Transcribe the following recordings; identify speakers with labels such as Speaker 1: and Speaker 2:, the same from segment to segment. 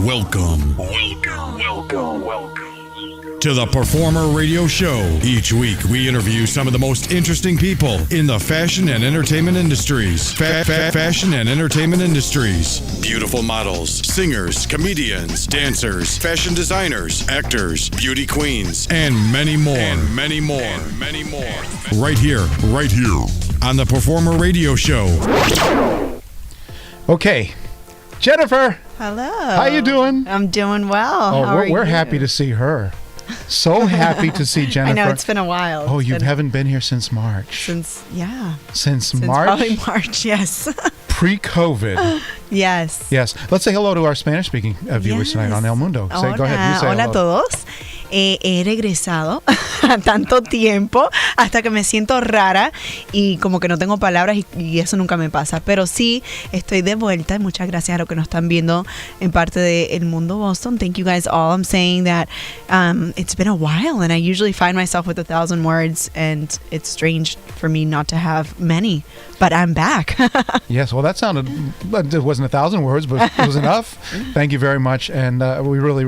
Speaker 1: Welcome to the Performer Radio Show. Each week, we interview some of the most interesting people in the fashion and entertainment industries. Fashion and entertainment industries. Beautiful models, singers, comedians, dancers, fashion designers, actors, beauty queens, and many more. Right here on the Performer Radio Show.
Speaker 2: Okay, Jeniffer.
Speaker 3: Hello.
Speaker 2: How you doing?
Speaker 3: I'm doing well.
Speaker 2: Oh,
Speaker 3: How are
Speaker 2: we're
Speaker 3: you?
Speaker 2: happy to see her. So happy to see Jeniffer.
Speaker 3: I know, it's been a while.
Speaker 2: Oh, you haven't been here since March.
Speaker 3: Since
Speaker 2: March?
Speaker 3: Probably March, yes.
Speaker 2: Pre-COVID.
Speaker 3: Yes.
Speaker 2: Yes. Let's say hello to our Spanish-speaking viewers tonight on El Mundo. Go ahead. You say
Speaker 3: Hola a
Speaker 2: hello.
Speaker 3: todos. He regresado a tanto tiempo hasta que me siento rara y como que no tengo palabras y eso nunca me pasa. Pero sí, estoy de vuelta y muchas gracias a los que nos están viendo en parte de El Mundo Boston. Thank you guys all. I'm saying that it's been a while and I usually find myself with 1,000 words and it's strange for me not to have many, but I'm back.
Speaker 2: Yes, well, that sounded, it wasn't 1,000 words, but it was enough. Thank you very much. And we really,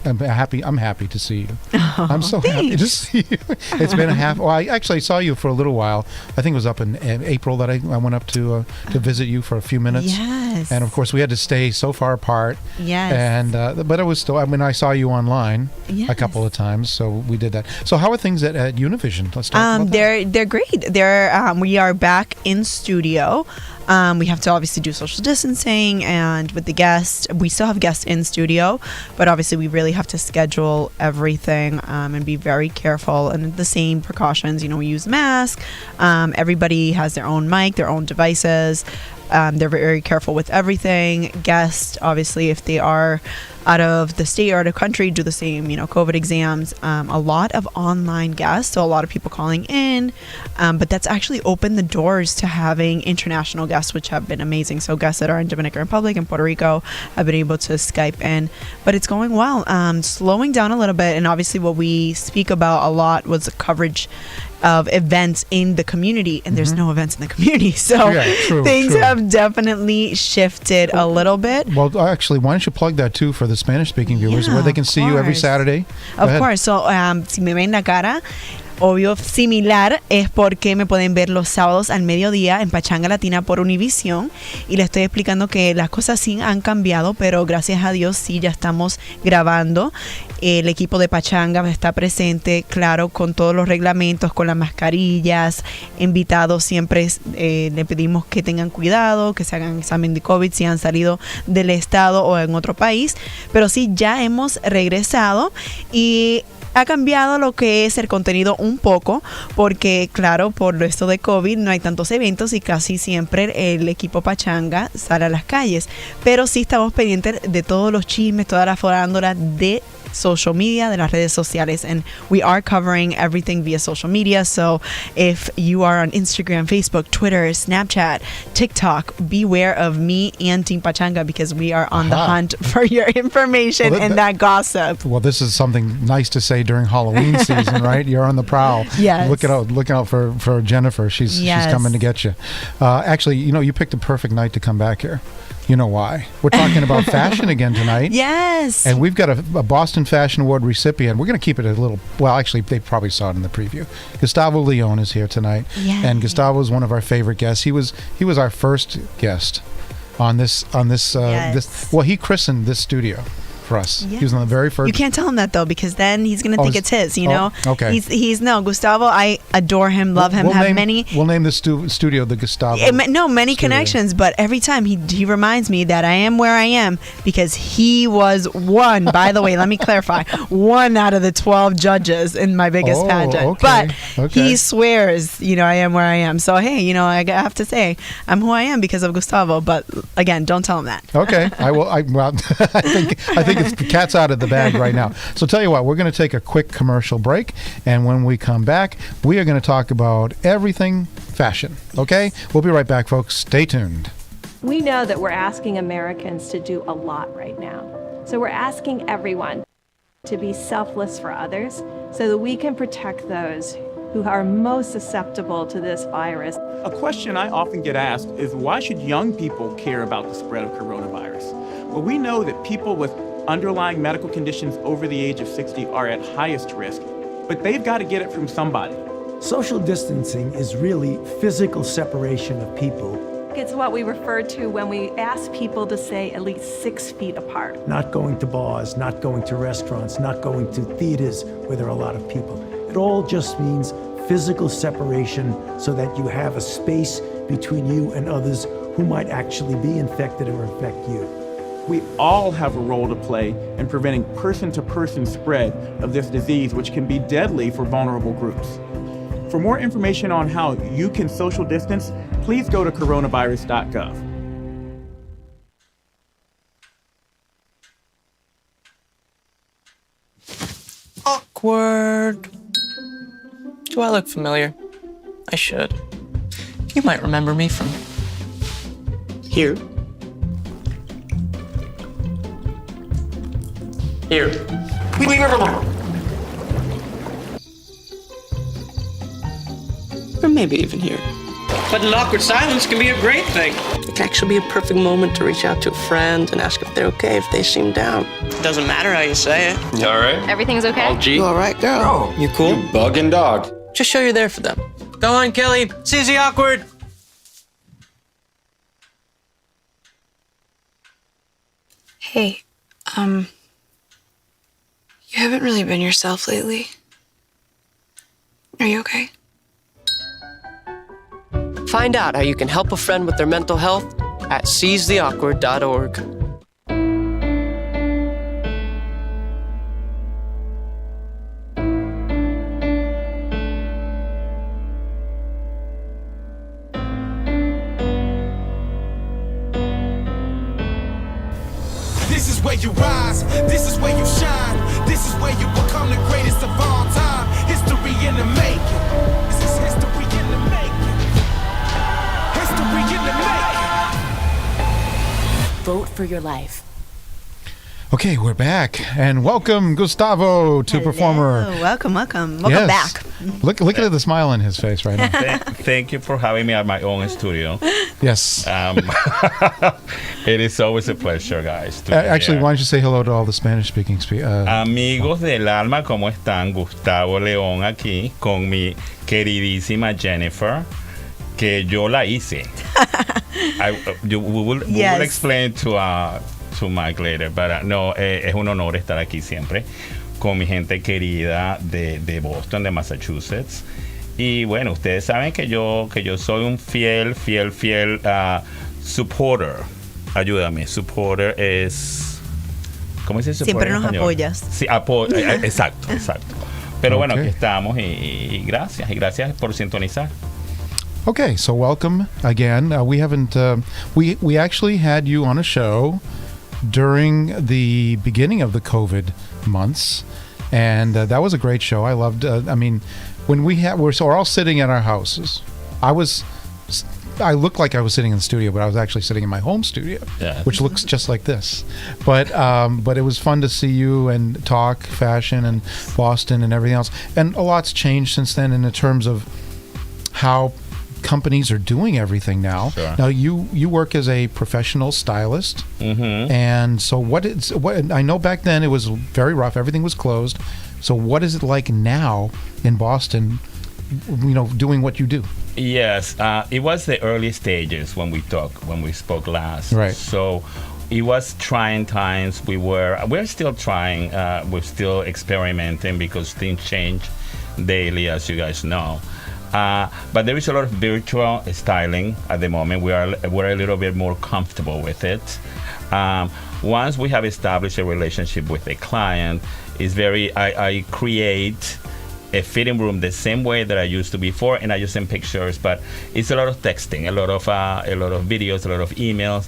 Speaker 2: I'm happy to see you.
Speaker 3: Oh,
Speaker 2: I'm so happy to see you. It's been I actually saw you for a little while. I think it was up in April that I went up to visit you for a few minutes.
Speaker 3: Yes.
Speaker 2: And of course, we had to stay so far apart.
Speaker 3: Yes.
Speaker 2: And but it was still, I saw you online a couple of times, so we did that. So how are things at Univision? Let's talk about that.
Speaker 3: They're great. We are back in studio. We have to obviously do social distancing, and with the guests, we still have guests in studio, but obviously we really have to schedule everything and be very careful. And the same precautions, we use masks. Everybody has their own mic, their own devices. They're very careful with everything. Guests, obviously, if they are out of the state or out of country, do the same, COVID exams. A lot of online guests, so a lot of people calling in. But that's actually opened the doors to having international guests, which have been amazing. So guests that are in Dominican Republic and Puerto Rico have been able to Skype in. But it's going well. Slowing down a little bit. And obviously what we speak about a lot was the coverage of events in the community, and there's no events in the community, so things have definitely shifted a little bit.
Speaker 2: Well, actually, why don't you plug that too for the Spanish-speaking viewers, where they can see you every Saturday?
Speaker 3: Of course. So, si me ven la cara, obvio, similar es porque me pueden ver los sábados al mediodía en Pachanga Latina por Univision, y le estoy explicando que las cosas sí han cambiado, pero gracias a Dios sí ya estamos grabando. El equipo de Pachanga está presente, claro, con todos los reglamentos, con las mascarillas. Invitados siempre le pedimos que tengan cuidado, que se hagan examen de COVID si han salido del estado o en otro país. Pero sí, ya hemos regresado y ha cambiado lo que es el contenido un poco, porque claro, por esto de COVID no hay tantos eventos y casi siempre el equipo Pachanga sale a las calles. Pero sí estamos pendientes de todos los chismes, toda la farándula de social media, de las redes sociales, and we are covering everything via social media. So if you are on Instagram, Facebook, Twitter, Snapchat, TikTok, beware of me and Team Pachanga, because we are on the hunt for your information and that gossip.
Speaker 2: Well, this is something nice to say during Halloween season, right? You're on the prowl.
Speaker 3: Yes.
Speaker 2: Look out for Jeniffer. She's coming to get you. Actually, you picked a perfect night to come back here. You know why? We're talking about fashion again tonight.
Speaker 3: Yes.
Speaker 2: And we've got a Boston Fashion Award recipient. We're going to keep it a little, well, actually, they probably saw it in the preview. Gustavo Leon is here tonight.
Speaker 3: Yay.
Speaker 2: And Gustavo is one of our favorite guests. He was our first guest on this well, he christened this studio for us. Yes. He was on the very first.
Speaker 3: You can't tell him that though, because then he's gonna think it's his.
Speaker 2: Okay.
Speaker 3: He's no Gustavo. I adore him, love him.
Speaker 2: We'll name the studio the Gustavo.
Speaker 3: Many studio. Connections, but every time he reminds me that I am where I am because he was one. By the way, let me clarify: 1 out of the 12 judges in my biggest pageant.
Speaker 2: Okay.
Speaker 3: But he swears, I am where I am. So hey, I have to say I'm who I am because of Gustavo. But again, don't tell him that.
Speaker 2: Okay, I will. I think it's the cat's out of the bag right now. So tell you what, we're going to take a quick commercial break, and when we come back, we are going to talk about everything fashion. Okay? We'll be right back, folks. Stay tuned.
Speaker 4: We know that we're asking Americans to do a lot right now. So we're asking everyone to be selfless for others so that we can protect those who are most susceptible to this virus.
Speaker 5: A question I often get asked is, why should young people care about the spread of coronavirus? Well, we know that people with underlying medical conditions over the age of 60 are at highest risk, but they've got to get it from somebody.
Speaker 6: Social distancing is really physical separation of people.
Speaker 4: It's what we refer to when we ask people to stay at least 6 feet apart.
Speaker 6: Not going to bars, not going to restaurants, not going to theaters where there are a lot of people. It all just means physical separation so that you have a space between you and others who might actually be infected or infect you.
Speaker 5: We all have a role to play in preventing person-to-person spread of this disease, which can be deadly for vulnerable groups. For more information on how you can social distance, please go to coronavirus.gov.
Speaker 7: Awkward. Do I look familiar? I should. You might remember me from here. Here. Or maybe even here. But an awkward silence can be a great thing. It can actually be a perfect moment to reach out to a friend and ask if they're okay if they seem down. It doesn't matter how you say it.
Speaker 8: You all right?
Speaker 9: Everything's okay?
Speaker 8: All G?
Speaker 7: You all right, girl?
Speaker 8: Oh,
Speaker 7: you cool?
Speaker 8: You bugging dog.
Speaker 7: Just show you're there for them. Go on, Kelly. Seize the awkward.
Speaker 9: Hey, you haven't really been yourself lately. Are you okay?
Speaker 7: Find out how you can help a friend with their mental health at seizetheawkward.org.
Speaker 10: This is where you rise, this is where you shine, this is where you become the greatest of all time. History in the making. This is history in the making. History in the making.
Speaker 11: Vote for your life.
Speaker 2: Okay, we're back, and welcome Gustavo to Performer.
Speaker 3: Welcome back.
Speaker 2: Look at the smile on his face right now.
Speaker 12: Thank you for having me at my own studio.
Speaker 2: Yes.
Speaker 12: It is always a pleasure, guys.
Speaker 2: Actually, why don't you say hello to all the Spanish-speaking
Speaker 12: Amigos del alma, ¿cómo están? Gustavo Leon aquí con mi queridísima Jeniffer, que yo la hice. We will explain to Mike later, but no, es un honor estar aquí siempre con mi gente querida de Boston, de Massachusetts. Y bueno, ustedes saben que yo soy un fiel supporter. Ayúdame, supporter es... ¿Cómo se dice?
Speaker 3: Siempre nos apoyas.
Speaker 12: Sí, exacto. Pero bueno, aquí estamos y gracias por sintonizar.
Speaker 2: Okay, so welcome again. We haven't... we actually had you on a show during the beginning of the COVID months, and that was a great show. I loved. When we're all sitting at our houses. I looked like I was sitting in the studio, but I was actually sitting in my home studio, which looks just like this. But it was fun to see you and talk fashion and Boston and everything else. And a lot's changed since then in terms of how companies are doing everything now.
Speaker 12: Sure.
Speaker 2: Now you work as a professional stylist, and so what I know back then it was very rough. Everything was closed. So what is it like now in Boston? Doing what you do.
Speaker 12: Yes, it was the early stages when we spoke last.
Speaker 2: Right.
Speaker 12: So it was trying times. We're still trying. We're still experimenting because things change daily, as you guys know. But there is a lot of virtual styling at the moment. We're a little bit more comfortable with it. Once we have established a relationship with a client, I create a fitting room the same way that I used to before, and I just send pictures. But it's a lot of texting, a lot of videos, a lot of emails,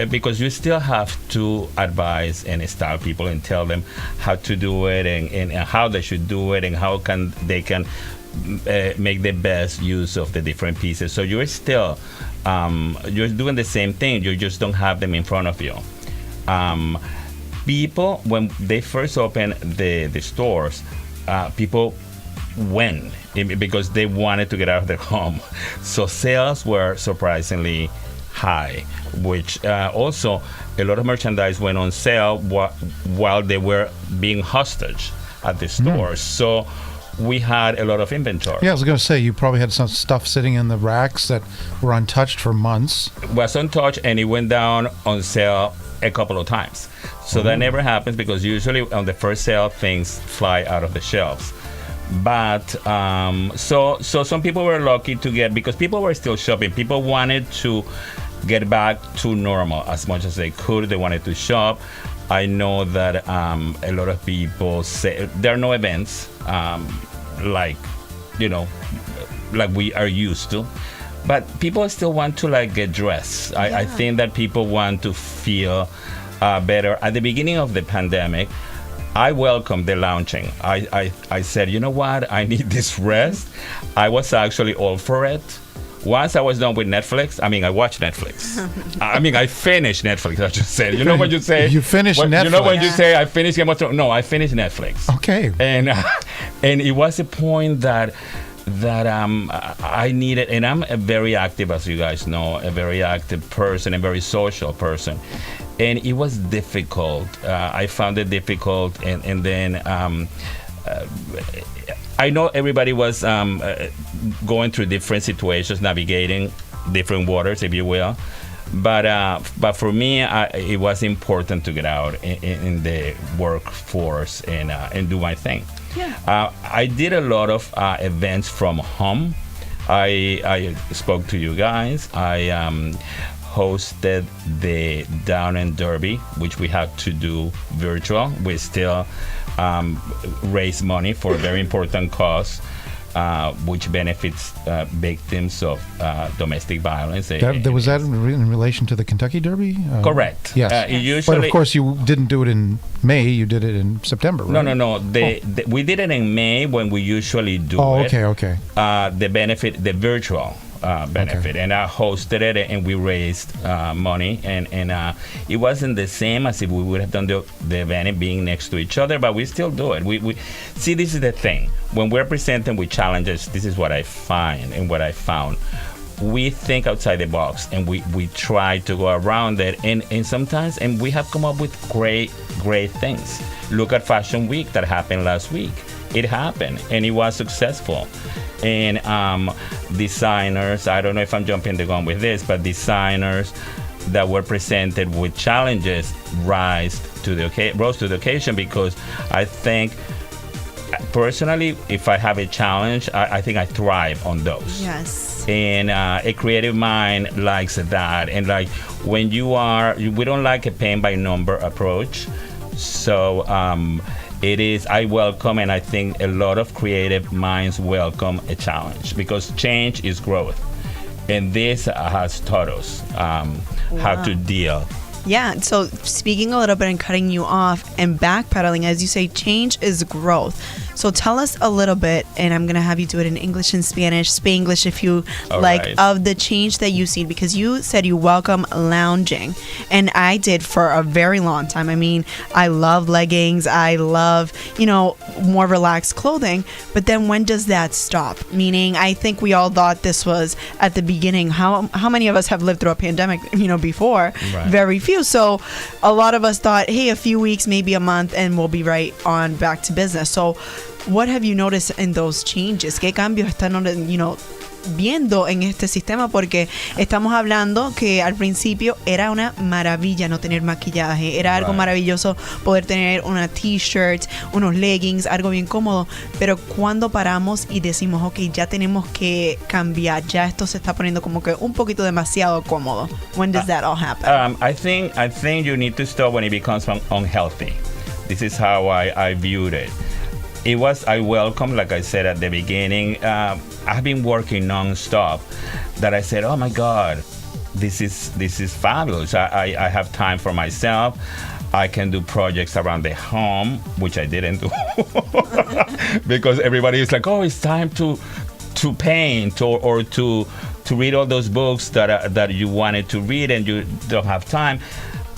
Speaker 12: because you still have to advise and style people and tell them how to do it and how they should do it and how they can make the best use of the different pieces. So you're still you're doing the same thing. You just don't have them in front of you. People, when they first opened the stores, people went because they wanted to get out of their home. So sales were surprisingly high, which also a lot of merchandise went on sale while they were being hostage at the stores. So we had a lot of inventory.
Speaker 2: Yeah, I was going to say, you probably had some stuff sitting in the racks that were untouched for months.
Speaker 12: Was untouched, and it went down on sale a couple of times. So that never happens, because usually on the first sale, things fly out of the shelves. But so some people were lucky to get, because people were still shopping. People wanted to get back to normal as much as they could. They wanted to shop. I know that a lot of people say there are no events like we are used to, but people still want to like get dressed. I think that people want to feel better. At the beginning of the pandemic, I welcomed the lounging. I said, you know what, I need this rest. I was actually all for it. Once I was done with Netflix, I watched Netflix. I finished Netflix, I just said. You know what you say?
Speaker 2: You finished Netflix.
Speaker 12: You know when you say, I finished Game of Thrones? No, I finished Netflix.
Speaker 2: Okay.
Speaker 12: And it was a point that I needed, and I'm a very active, as you guys know, a very active person, a very social person. And it was difficult. I found it difficult, and then I know everybody was going through different situations, navigating different waters, if you will. But for me, it was important to get out in the workforce and do my thing. Yeah. I did a lot of events from home. I spoke to you guys. I hosted the Down and Derby, which we had to do virtual. We still raise money for a very important cause, which benefits victims of domestic violence.
Speaker 2: Was that in relation to the Kentucky Derby?
Speaker 12: Correct.
Speaker 2: Yes.
Speaker 12: Usually,
Speaker 2: but of course, you didn't do it in May. You did it in September, right?
Speaker 12: No. We did it in May when we usually do it.
Speaker 2: Okay.
Speaker 12: The benefit, the virtual benefit, and I hosted it, and we raised money, and it wasn't the same as if we would have done the event being next to each other, but we still do it. We see, this is the thing, when we're presenting with challenges, this is what I find and what I found. We think outside the box, and we try to go around it, and sometimes, and we have come up with great things. Look at Fashion Week that happened last week. It happened, and it was successful. And designers, I don't know if I'm jumping the gun with this, but designers that were presented with challenges rose to the occasion, because I think, personally, if I have a challenge, I think I thrive on those.
Speaker 3: Yes.
Speaker 12: And a creative mind likes that. And like when we don't like a paint by number approach. So I welcome, and I think a lot of creative minds welcome a challenge, because change is growth. And this has taught us how to deal.
Speaker 3: Yeah, so speaking a little bit and cutting you off and backpedaling, as you say, change is growth. So tell us a little bit, and I'm going to have you do it in English and Spanish, Spanglish if you like, right, of the change that you see, because you said you welcome lounging, and I did for a very long time. I love leggings. I love, more relaxed clothing, but then when does that stop? Meaning, I think we all thought this was at the beginning. How many of us have lived through a pandemic, before? Right. Very few. So a lot of us thought, hey, a few weeks, maybe a month, and we'll be right on back to business. So what have you noticed in those changes? ¿Qué cambios están, viendo en este sistema? Porque estamos hablando que al principio era una maravilla no tener maquillaje. Era algo maravilloso poder tener una t-shirt, unos leggings, algo bien cómodo. Pero cuando paramos y decimos, ok, ya tenemos que cambiar, ya esto se está poniendo como que un poquito demasiado cómodo. When does that all happen?
Speaker 12: I think you need to stop when it becomes unhealthy. This is how I viewed it. I welcome, like I said at the beginning, I've been working non-stop, that I said, oh my God, this is fabulous. I have time for myself. I can do projects around the home, which I didn't do. Because everybody is like, oh, it's time to paint or to read all those books that you wanted to read and you don't have time.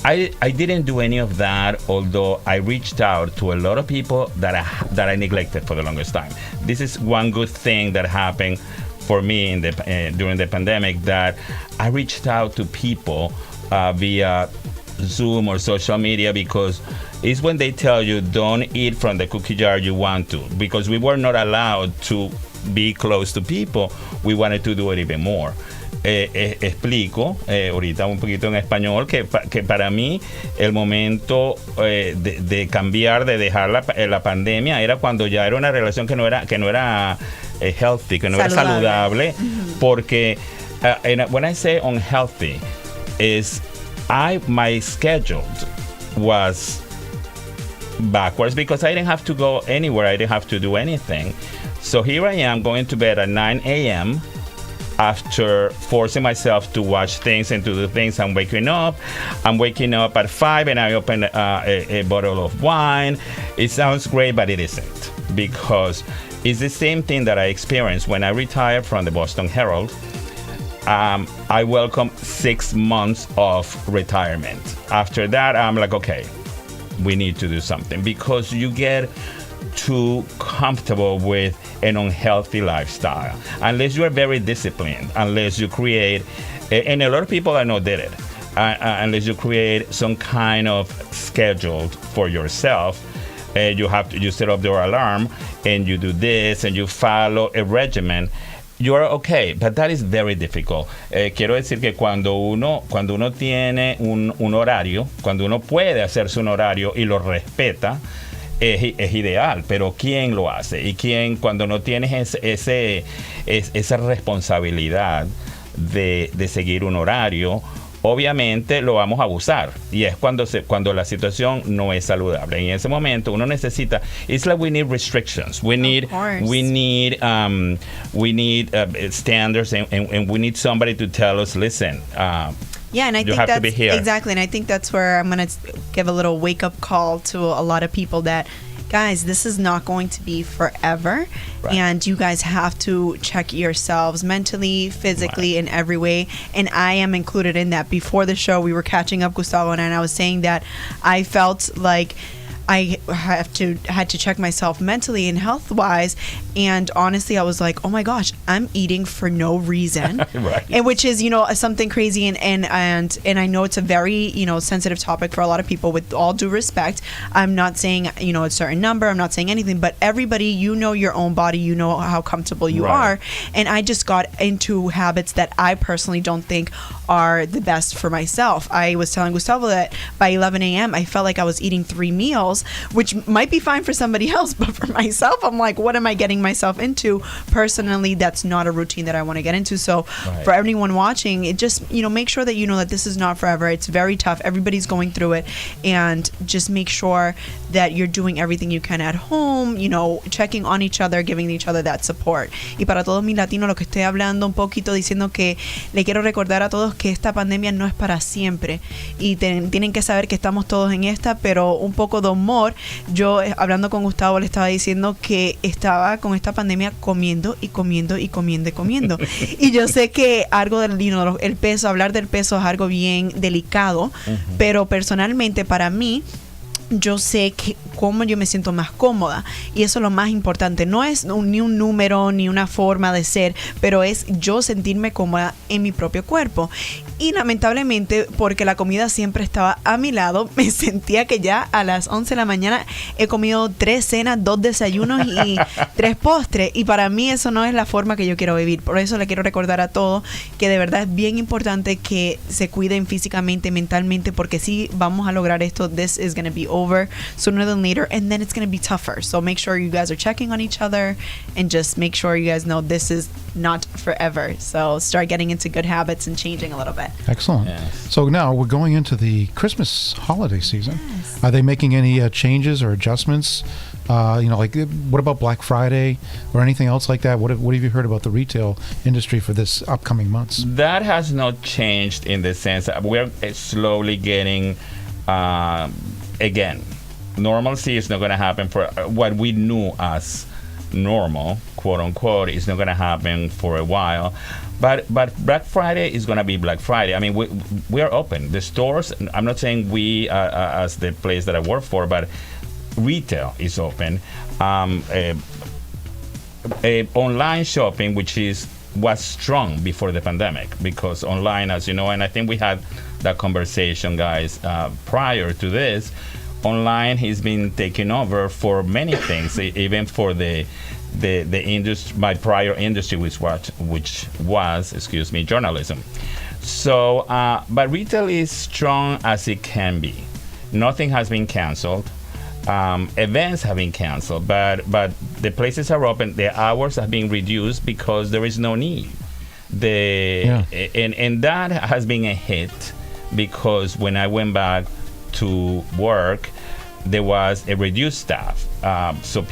Speaker 12: I didn't do any of that, although I reached out to a lot of people that I neglected for the longest time. This is one good thing that happened for me in the during the pandemic that I reached out to people via Zoom or social media, because it's when they tell you don't eat from the cookie jar you want to, because we were not allowed to be close to people. We wanted to do it even more. Explico ahorita un poquito en español que para mí el momento de cambiar, de dejar la pandemia, era cuando ya era una relación que no era healthy, que no era saludable, porque when I say unhealthy is my schedule was backwards because I didn't have to go anywhere, I didn't have to do anything. So here I am going to bed at 9 a.m. after forcing myself to watch things and to do things. I'm waking up at 5 and I open a bottle of wine. It sounds great, but it isn't, because it's the same thing that I experienced when I retired from the Boston Herald. I welcome 6 months of retirement. After that, I'm like, okay, we need to do something, because you get too comfortable with an unhealthy lifestyle unless you are very disciplined, unless you create, and a lot of people I know did it, unless you create some kind of schedule for yourself. You set up your alarm and you do this and you follow a regimen. You are okay, but that is very difficult. Quiero decir que cuando uno tiene un horario, cuando uno puede hacerse un horario y lo respeta, es ideal, pero ¿quién lo hace? Y quién, cuando no tienes esa responsabilidad de seguir un horario, obviamente lo vamos a abusar, y es cuando la situación no es saludable. En ese momento uno necesita, it's like we need restrictions, we need standards, and we need somebody to tell us, listen,
Speaker 3: yeah, and I think
Speaker 12: that's
Speaker 3: exactly, and I think that's where I'm going to give a little wake-up call to a lot of people that, guys, this is not going to be forever, right. And you guys have to check yourselves mentally, physically, in every way, and I am included in that. Before the show, we were catching up, Gustavo and I was saying that I felt like I had to check myself mentally and health-wise, and honestly, I was like, oh my gosh, I'm eating for no reason,
Speaker 12: right.
Speaker 3: And which is, something crazy, and I know it's a very, sensitive topic for a lot of people. With all due respect, I'm not saying, a certain number, I'm not saying anything, but everybody, your own body, how comfortable you
Speaker 12: right.
Speaker 3: are, and I just got into habits that I personally don't think are the best for myself. I was telling Gustavo that by 11 a.m. I felt like I was eating 3 meals, which might be fine for somebody else, but for myself, I'm like, what am I getting myself into? Personally, that's not a routine that I want to get into. So
Speaker 12: right.
Speaker 3: For everyone watching, it just, make sure that you know that this is not forever. It's very tough. Everybody's going through it, and just make sure that you're doing everything you can at home, checking on each other, giving each other that support. Y para todos mis latinos, lo que estoy hablando un poquito, diciendo que le quiero recordar a todos que esta pandemia no es para siempre, y tienen que saber que estamos todos en esta, pero un poco de humor. Yo, hablando con Gustavo, le estaba diciendo que estaba con esta pandemia comiendo y comiendo y comiendo y comiendo. Y yo sé que algo del el peso, hablar del peso es algo bien delicado, pero personalmente para mí, yo sé cómo yo me siento más cómoda, y eso es lo más importante. No es ni un número ni una forma de ser, pero es yo sentirme cómoda en mi propio cuerpo. Y lamentablemente, porque la comida siempre estaba a mi lado, me sentía que ya a las 11 de la mañana he comido 3 cenas, 2 desayunos y 3 postres, y para mí eso no es la forma que yo quiero vivir. Por eso le quiero recordar a todos que de verdad es bien importante que se cuiden físicamente, mentalmente, porque si vamos a lograr esto, this is going to be over sooner than later, and then it's going to be tougher. So make sure you guys are checking on each other, and just make sure you guys know this is not forever. So start getting into good habits and changing a little bit.
Speaker 2: Excellent.
Speaker 12: Yes.
Speaker 2: So now we're going into the Christmas holiday season.
Speaker 3: Yes.
Speaker 2: Are they making any changes or adjustments? Like what about Black Friday or anything else like that? What have you heard about the retail industry for this upcoming months?
Speaker 12: That has not changed in the sense that we're slowly getting, again, normalcy is not going to happen for what we knew as normal, quote unquote, is not going to happen for a while. But Black Friday is going to be Black Friday. I mean, we are open. The stores, I'm not saying we as the place that I work for, but retail is open. Online shopping, which is was strong before the pandemic, because online, as you know, and I think we had that conversation, guys, prior to this, online has been taking over for many things, even for the industry, my prior industry, which was, journalism. So, but retail is strong as it can be. Nothing has been canceled. Events have been canceled, but the places are open. The hours have been reduced because there is no need. And that has been a hit, because when I went back to work, there was a reduced staff. So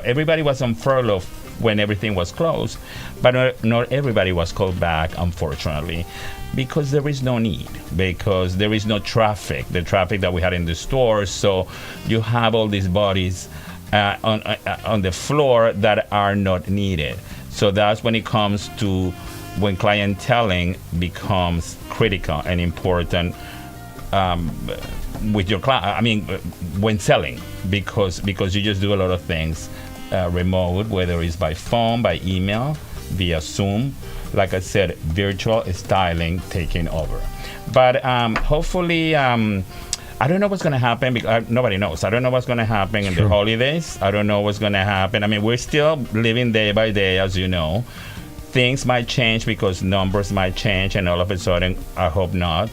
Speaker 12: everybody was on furlough when everything was closed, but not everybody was called back, unfortunately, because there is no need, because there is no traffic, the traffic that we had in the stores. So you have all these bodies on the floor that are not needed. So that's when it comes to when clienteling becomes critical and important with your client. I mean, when selling, because you just do a lot of things remote, whether it's by phone, by email, via Zoom. Like I said, virtual styling taking over. But hopefully, I don't know what's going to happen, because nobody knows. I don't know what's going to happen in the holidays. I don't know what's going to happen. I mean, we're still living day by day, as you know. Things might change because numbers might change, and all of a sudden, I hope not,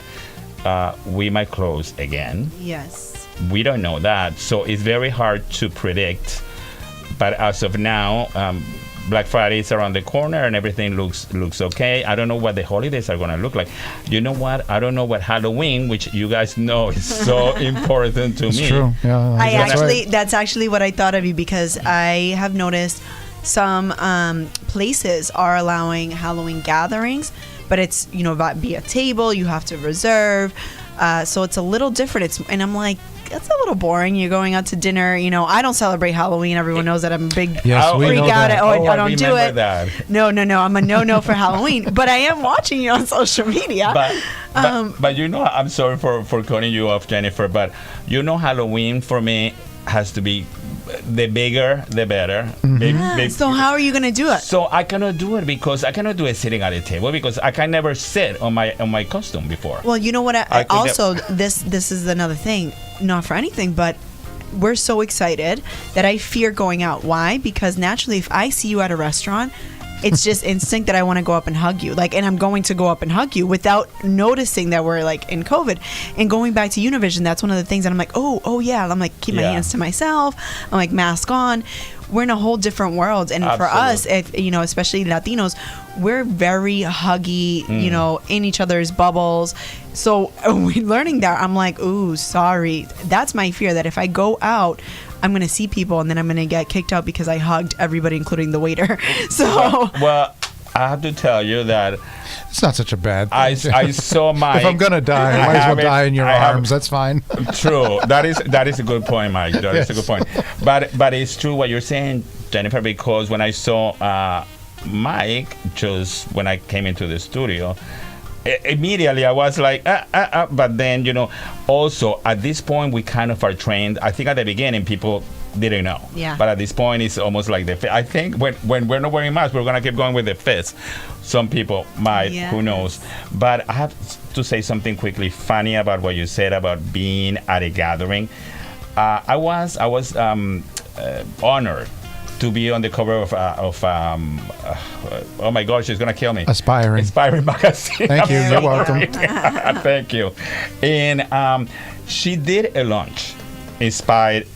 Speaker 12: we might close again.
Speaker 3: Yes.
Speaker 12: We don't know that. So it's very hard to predict. But as of now, Black Friday is around the corner and everything looks okay. I don't know what the holidays are going to look like. You know what? I don't know what Halloween, which you guys know is so important to me.
Speaker 2: It's true. Yeah,
Speaker 3: that's actually what I thought of you, because I have noticed some places are allowing Halloween gatherings, but it's, via table, you have to reserve. So it's a little different. And I'm like, that's a little boring. You're going out to dinner. I don't celebrate Halloween. Everyone knows that I'm a big freak out. I don't do it.
Speaker 12: That.
Speaker 3: No. I'm a no for Halloween. But I am watching you on social media.
Speaker 12: But I'm sorry for cutting you off, Jennifer. But Halloween for me has to be the bigger, the better.
Speaker 2: Mm-hmm.
Speaker 3: So how are you going to do it?
Speaker 12: So I cannot do it because I cannot do it sitting at a table, because I can never sit on my costume before.
Speaker 3: Well, you know what? This is another thing. Not for anything, but we're so excited that I fear going out. Why? Because naturally, if I see you at a restaurant, it's just instinct that I want to go up and hug you. And I'm going to go up and hug you without noticing that we're in COVID. And going back to Univision, that's one of the things that I'm like, oh yeah. I'm like, keep my hands to myself. I'm like, mask on. We're in a whole different world. And for us, especially Latinos, we're very huggy, in each other's bubbles. So we're learning that. I'm like, ooh, sorry. That's my fear, that if I go out, I'm going to see people and then I'm going to get kicked out because I hugged everybody, including the waiter. So
Speaker 12: well, I have to tell you that
Speaker 2: it's not such a bad thing.
Speaker 12: I saw Mike.
Speaker 2: If I'm going to die, I might as well die in your arms. That's fine.
Speaker 12: True. That is a good point, Mike. That is a good point. But it's true what you're saying, Jennifer, because when I saw Mike, just when I came into the studio, immediately I was like, but then, also at this point we kind of are trained. I think at the beginning people didn't know.
Speaker 3: Yeah.
Speaker 12: But at this point it's almost like I think when we're not wearing masks, we're going to keep going with the fist. Some people might, who knows. But I have to say something quickly funny about what you said about being at a gathering. I was honored to be on the cover of oh my gosh, she's gonna kill me.
Speaker 2: Aspiring
Speaker 12: magazine.
Speaker 2: Thank you. You're welcome.
Speaker 12: Thank you. And she did a lunch, inspired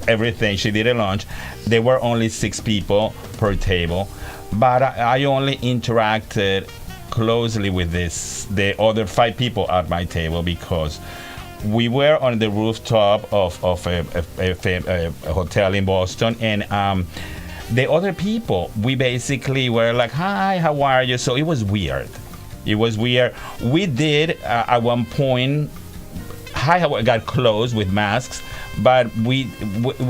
Speaker 12: everything. She did a lunch. There were only 6 people per table, but I only interacted closely with the other 5 people at my table, because we were on the rooftop of a hotel in Boston, and the other people, we basically were like, hi, how are you? So it was weird. We did, at one point, got close with masks, but we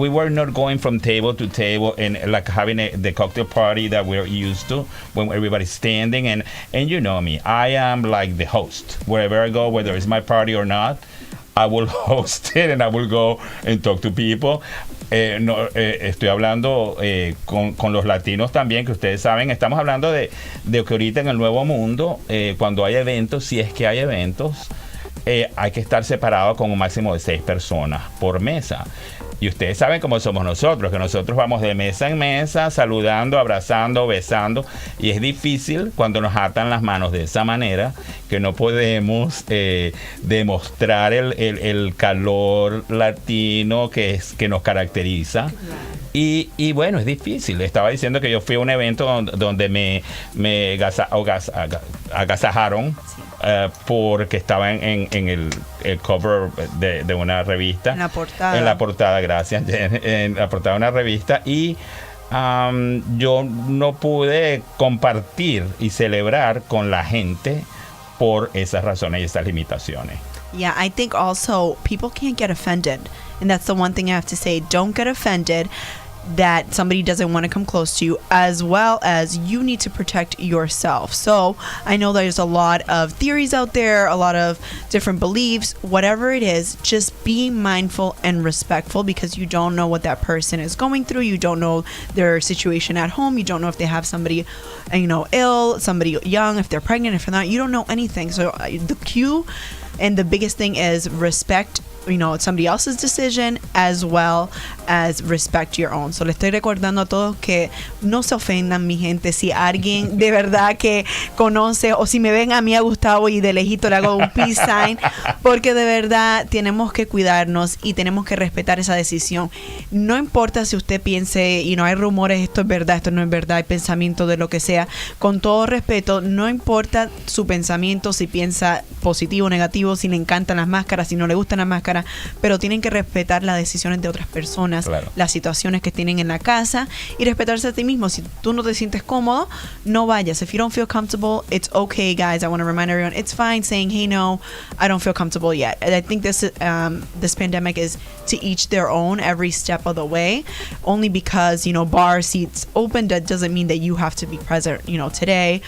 Speaker 12: were not going from table to table and having the cocktail party that we're used to when everybody's standing. And you know me, I am like the host. Wherever I go, whether it's my party or not, I will host it and I will go and talk to people. estoy hablando con los latinos también, que ustedes saben, estamos hablando de que ahorita en el Nuevo Mundo, cuando hay eventos, si es que hay eventos, hay que estar separado con un máximo de 6 personas por mesa. Y ustedes saben cómo somos nosotros, que nosotros vamos de mesa en mesa, saludando, abrazando, besando, y es difícil cuando nos atan las manos de esa manera, que no podemos demostrar el calor latino que nos caracteriza. Y bueno, es difícil. Estaba diciendo que yo fui a un evento donde me agasajaron. Porque estaba en el cover de una revista.
Speaker 3: En la portada.
Speaker 12: En la portada, gracias. En la portada de una revista. Y yo no pude compartir y celebrar con la gente por esas razones y esas limitaciones.
Speaker 3: Yeah, I think also people can't get offended. And that's the one thing I have to say. Don't get offended that somebody doesn't want to come close to you, as well as you need to protect yourself. So I know there's a lot of theories out there, a lot of different beliefs, whatever it is, just be mindful and respectful, because you don't know what that person is going through. You don't know their situation at home. You don't know if they have somebody, ill, somebody young, if they're pregnant, if they're not. You don't know anything. So the cue and the biggest thing is respect somebody else's decision, as well as respect your own. So le estoy recordando a todos que no se ofendan, mi gente. Si alguien de verdad que conoce, o si me ven a mí, a Gustavo, y de lejito le hago un peace sign, porque de verdad tenemos que cuidarnos y tenemos que respetar esa decisión. No importa si usted piense, hay rumores, esto es verdad, esto no es verdad, hay pensamiento de lo que sea. Con todo respeto, no importa su pensamiento, si piensa positivo o negativo, si le encantan las máscaras, si no le gustan las máscaras, pero tienen que respetar las decisiones de otras personas, claro, las situaciones que tienen en la casa, y respetarse a ti mismo. Si tú no te sientes cómodo, no vayas. If you don't feel comfortable, it's okay, guys. I want to remind everyone, it's fine saying, hey, no, I don't feel comfortable yet. And I think this pandemic is to each their own every step of the way. Only because, bar seats open, that doesn't mean that you have to be present, today.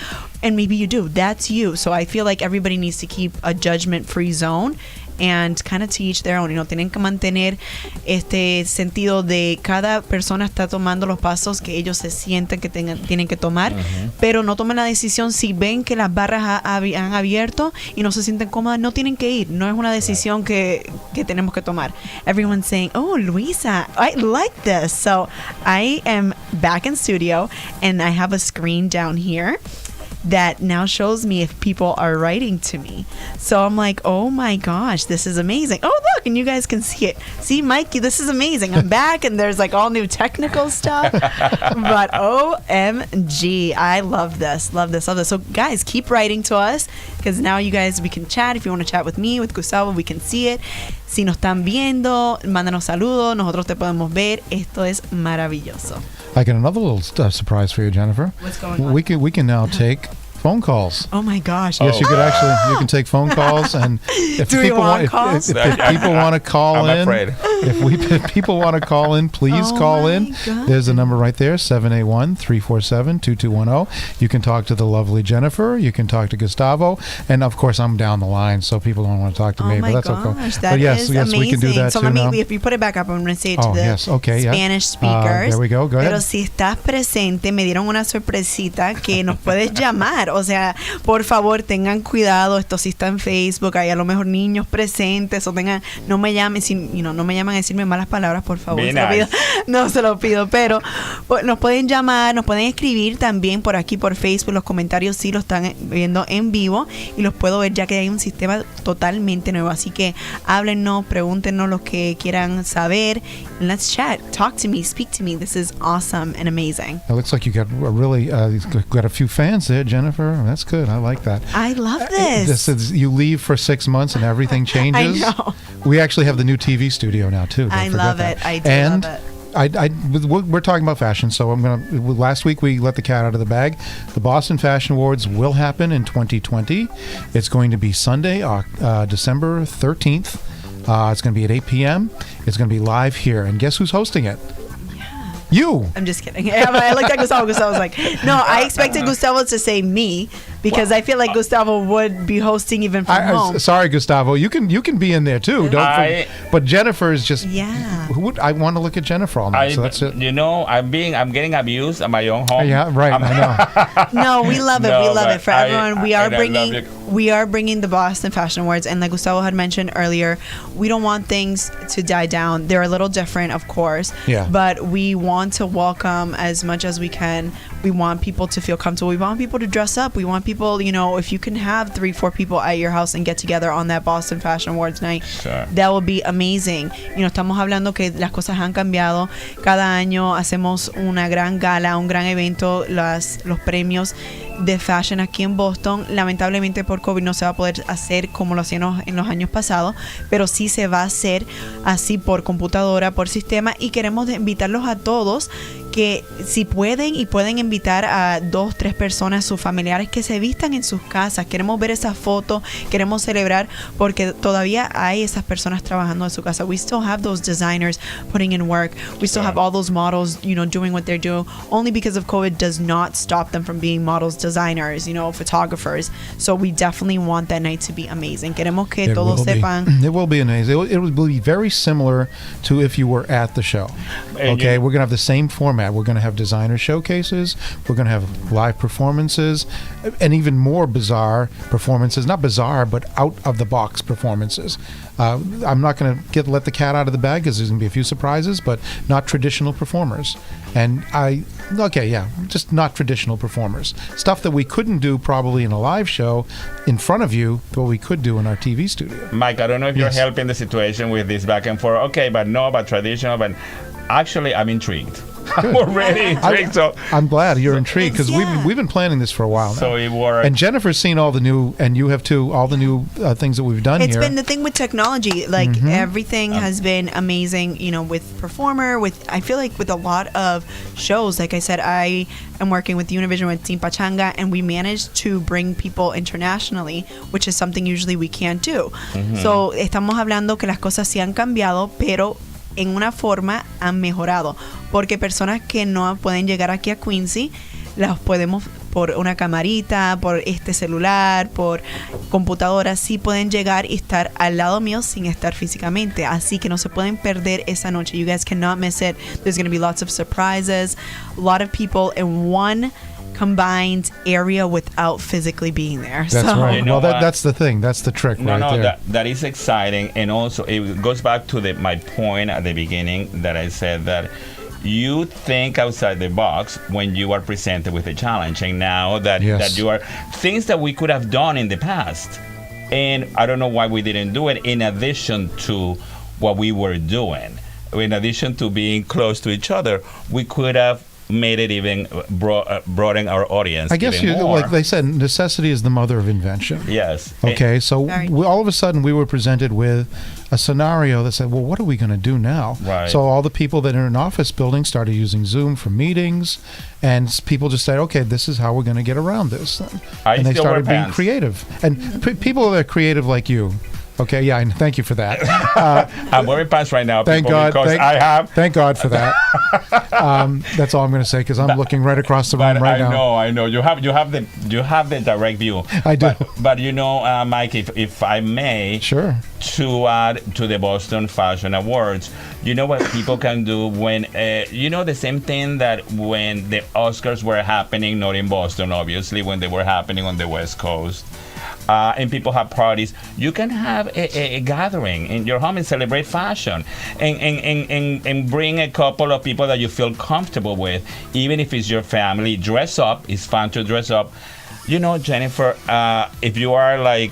Speaker 3: And maybe you do. That's you. So I feel like everybody needs to keep a judgment-free zone and kind of to each their own. Tienen que mantener este sentido de cada persona está tomando los pasos que ellos se sienten que tienen que tomar, pero no tomen la decisión si ven que las barras han abierto y no se sienten cómodas, no tienen que ir. No es una decisión que tenemos que tomar. Everyone's saying, oh, Luisa, I like this. So I am back in studio and I have a screen down here that now shows me if people are writing to me. So I'm like, oh my gosh, this is amazing. Oh, look, and you guys can see it. See, Mikey, this is amazing. I'm back, and there's like all new technical stuff. But OMG, I love this. Love this. Love this. So guys, keep writing to us, because now you guys, we can chat. If you want to chat with me, with Gustavo, we can see it. Si nos están viendo, mándanos saludos. Nosotros te podemos ver. Esto es maravilloso.
Speaker 2: I got another little surprise for you, Jennifer.
Speaker 3: What's going on?
Speaker 2: We can now take phone calls.
Speaker 3: Oh my gosh!
Speaker 2: Yes, you could actually. You can take phone calls, and if
Speaker 3: Do
Speaker 2: people
Speaker 3: want calls?
Speaker 2: If people want to call
Speaker 12: I'm
Speaker 2: in,
Speaker 12: afraid.
Speaker 2: if people want to call in, please call in.
Speaker 3: God.
Speaker 2: There's a number right there: 781-347-2210. You can talk to the lovely Jennifer. You can talk to Gustavo, and of course, I'm down the line, so people don't want to talk to me. But that's okay.
Speaker 3: That
Speaker 2: but yes,
Speaker 3: is
Speaker 2: yes,
Speaker 3: amazing.
Speaker 2: we can do that
Speaker 3: so
Speaker 2: too
Speaker 3: let me,
Speaker 2: now.
Speaker 3: if you put it back up, I'm going to say it to the Spanish speakers.
Speaker 2: There we go. Go ahead.
Speaker 3: Pero si estás presente, me dieron una sorpresita que nos puedes llamar. O sea, por favor, tengan cuidado. Esto sí está en Facebook. Hay a lo mejor niños presentes. O no me llamen, no me llaman a decirme malas palabras, por favor. No se lo pido. Pero nos pueden llamar, nos pueden escribir también por aquí, por Facebook. Los comentarios sí los están viendo en vivo y los puedo ver, ya que hay un sistema totalmente nuevo. Así que háblennos, pregúntenos lo que quieran saber. Let's chat. Talk to me. Speak to me. This is awesome and amazing.
Speaker 2: It looks like you got got a few fans there, Jennifer. That's good. I like that.
Speaker 3: I love this.
Speaker 2: This is, you leave for 6 months and everything changes.
Speaker 3: I know.
Speaker 2: We actually have the new TV studio now too.
Speaker 3: I love it. I do
Speaker 2: and
Speaker 3: love it.
Speaker 2: We're talking about fashion, so last week we let the cat out of the bag. The Boston Fashion Awards will happen in 2020. It's going to be Sunday, December 13th. It's going to be at 8 p.m. It's going to be live here. And guess who's hosting it?
Speaker 3: You. I'm just kidding. I looked at Gustavo. Gustavo was like, no, I expected Gustavo to say me. because I feel like Gustavo would be hosting even from home.
Speaker 2: Sorry, Gustavo, you can be in there too. But Jennifer is just.
Speaker 3: Yeah.
Speaker 2: I want to look at Jennifer all night. So that's it.
Speaker 12: You know, I'm getting abused at my own home.
Speaker 2: Yeah, right. I know.
Speaker 3: No, we love it. We love it for everyone. We are bringing the Boston Fashion Awards, and like Gustavo had mentioned earlier, we don't want things to die down. They're a little different, of course.
Speaker 2: Yeah.
Speaker 3: But we want to welcome as much as we can. We want people to feel comfortable. We want people to dress up. We want people, if you can have 3-4 people at your house and get together on that Boston Fashion Awards night,
Speaker 12: sure,
Speaker 3: that will be amazing. Estamos hablando que las cosas han cambiado. Cada año hacemos una gran gala, un gran evento, los premios de fashion aquí en Boston. Lamentablemente por COVID no se va a poder hacer como lo hacíamos en los años pasados, pero sí se va a hacer así por computadora, por sistema, y queremos invitarlos a todos que si pueden invitar a 2-3 personas, sus familiares, que se vistan en sus casas. Queremos ver esas fotos, queremos celebrar, porque todavía hay esas personas trabajando en su casa. We still have those designers putting in work. We still have all those models, doing what they're doing. Only because of COVID does not stop them from being models, designers, photographers. So we definitely want that night to be amazing. Queremos que todos sepan.
Speaker 2: It will be amazing. It will be very similar to if you were at the show. Okay, we're going to have the same format. We're going to have designer showcases. We're going to have live performances, and even more bizarre performances. Not bizarre, but out of the box performances. I'm not going to let the cat out of the bag because there's going to be a few surprises, but not traditional performers. And just not traditional performers. Stuff that we couldn't do probably in a live show in front of you, but we could do in our TV studio.
Speaker 12: Mike, I don't know if you're helping the situation with this back and forth. Okay, but traditional, but actually I'm intrigued. I'm already intrigued.
Speaker 2: I'm glad you're intrigued because we've been planning this for a while now.
Speaker 12: So it worked.
Speaker 2: And Jennifer's seen all the new, and you have too, all the new things that we've done
Speaker 3: here. It's been the thing with technology. Like everything has been amazing, with Performer, I feel like with a lot of shows. Like I said, I am working with Univision with Team Pachanga, and we managed to bring people internationally, which is something usually we can't do. So estamos hablando que las cosas sí han cambiado, pero en una forma han mejorado, porque personas que no pueden llegar aquí a Quincy las podemos por una camarita, por este celular, por computadora, sí pueden llegar y estar al lado mío sin estar físicamente, así que no se pueden perder esa noche. You guys cannot miss it. There's going to be lots of surprises, a lot of people in one combined area without physically being there.
Speaker 2: That's right. That's the thing. That's the trick there.
Speaker 12: That is exciting. And also it goes back to my point at the beginning that I said that you think outside the box when you are presented with a challenge. And now that you are things that we could have done in the past. And I don't know why we didn't do it in addition to what we were doing. In addition to being close to each other, we could have made it even broaden our audience.
Speaker 2: I guess like they said, necessity is the mother of invention.
Speaker 12: Yes.
Speaker 2: Okay, so all of a sudden we were presented with a scenario that said, well, what are we going to do now?
Speaker 12: Right.
Speaker 2: So all the people that are in office buildings started using Zoom for meetings, and people just said, okay, this is how we're going to get around this. And they started being creative. And people that are creative like you. Okay, yeah, and thank you for that.
Speaker 12: I'm wearing pants right now.
Speaker 2: Thank God. Thank God for that. That's all I'm going to say because I'm looking right across the room right now.
Speaker 12: I know. You have the direct view.
Speaker 2: I do.
Speaker 12: But Mike, if I may,
Speaker 2: sure,
Speaker 12: to add to the Boston Fashion Awards, you know what people can do when the same thing that when the Oscars were happening, not in Boston, obviously, when they were happening on the West Coast. And people have parties. You can have a gathering in your home and celebrate fashion, and bring a couple of people that you feel comfortable with, even if it's your family. Dress up. It's fun to dress up. Jennifer, if you are like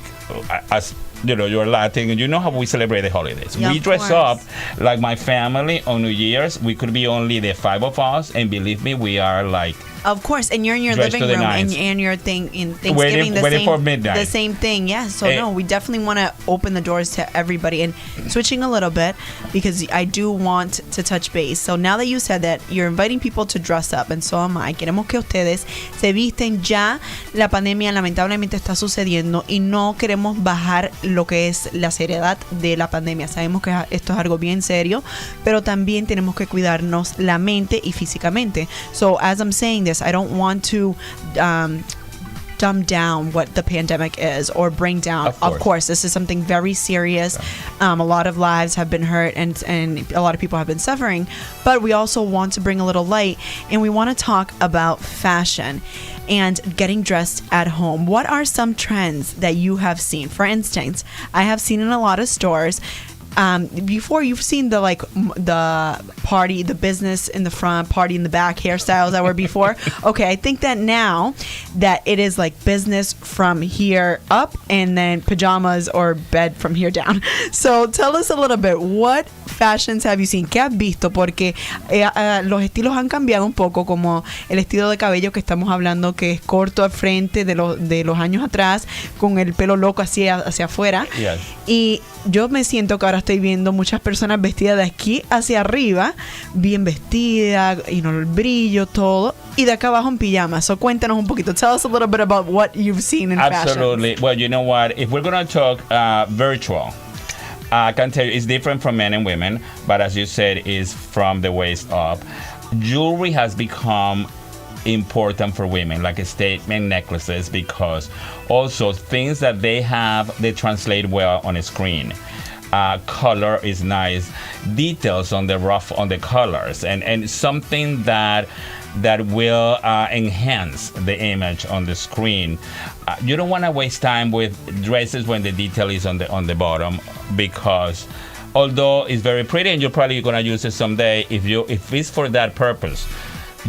Speaker 12: you're Latin, you know how we celebrate the holidays.
Speaker 3: Yeah,
Speaker 12: we dress up like my family on New Year's. We could be only the 5 of us, and believe me, we are like.
Speaker 3: Of course, and you're in your living room and you're in Thanksgiving
Speaker 12: waiting for midnight.
Speaker 3: The same thing, yeah. So we definitely want to open the doors to everybody. And switching a little bit, because I do want to touch base. So now that you said that, you're inviting people to dress up, and so am I. Queremos que ustedes se visten ya. La pandemia lamentablemente está sucediendo y no queremos bajar lo que es la seriedad de la pandemia. Sabemos que esto es algo bien serio, pero también tenemos que cuidarnos la mente y físicamente. So as I'm saying this, I don't want to dumb down what the pandemic is or bring down. Of course, this is something very serious. A lot of lives have been hurt and a lot of people have been suffering. But we also want to bring a little light, and we want to talk about fashion and getting dressed at home. What are some trends that you have seen? For instance, I have seen in a lot of stores, before you've seen the party, the business in the front, party in the back hairstyles that were before. Okay, I think that now that it is like business from here up and then pajamas or bed from here down. So tell us a little bit, what fashions have you seen? ¿Qué has visto? Porque los estilos han cambiado un poco, como el estilo de cabello que estamos hablando, que es corto al frente de los años atrás, con el pelo loco hacia afuera.
Speaker 12: Yes.
Speaker 3: Y yo me siento que ahora estoy viendo muchas personas vestidas de aquí hacia arriba, bien vestidas, el brillo, todo, y de acá abajo en pijama. So cuéntanos un poquito. Tell us a little bit about what you've seen in fashion.
Speaker 12: Absolutely. Well, you know what? If we're going to talk virtual, I can tell you it's different from men and women, but as you said, is from the waist up. Jewelry has become important for women, like statement necklaces, because also things that they translate well on a screen. Color is nice, details on the colors, and something that will enhance the image on the screen. You don't want to waste time with dresses when the detail is on the bottom, because although it's very pretty and you're probably going to use it someday, if it's for that purpose,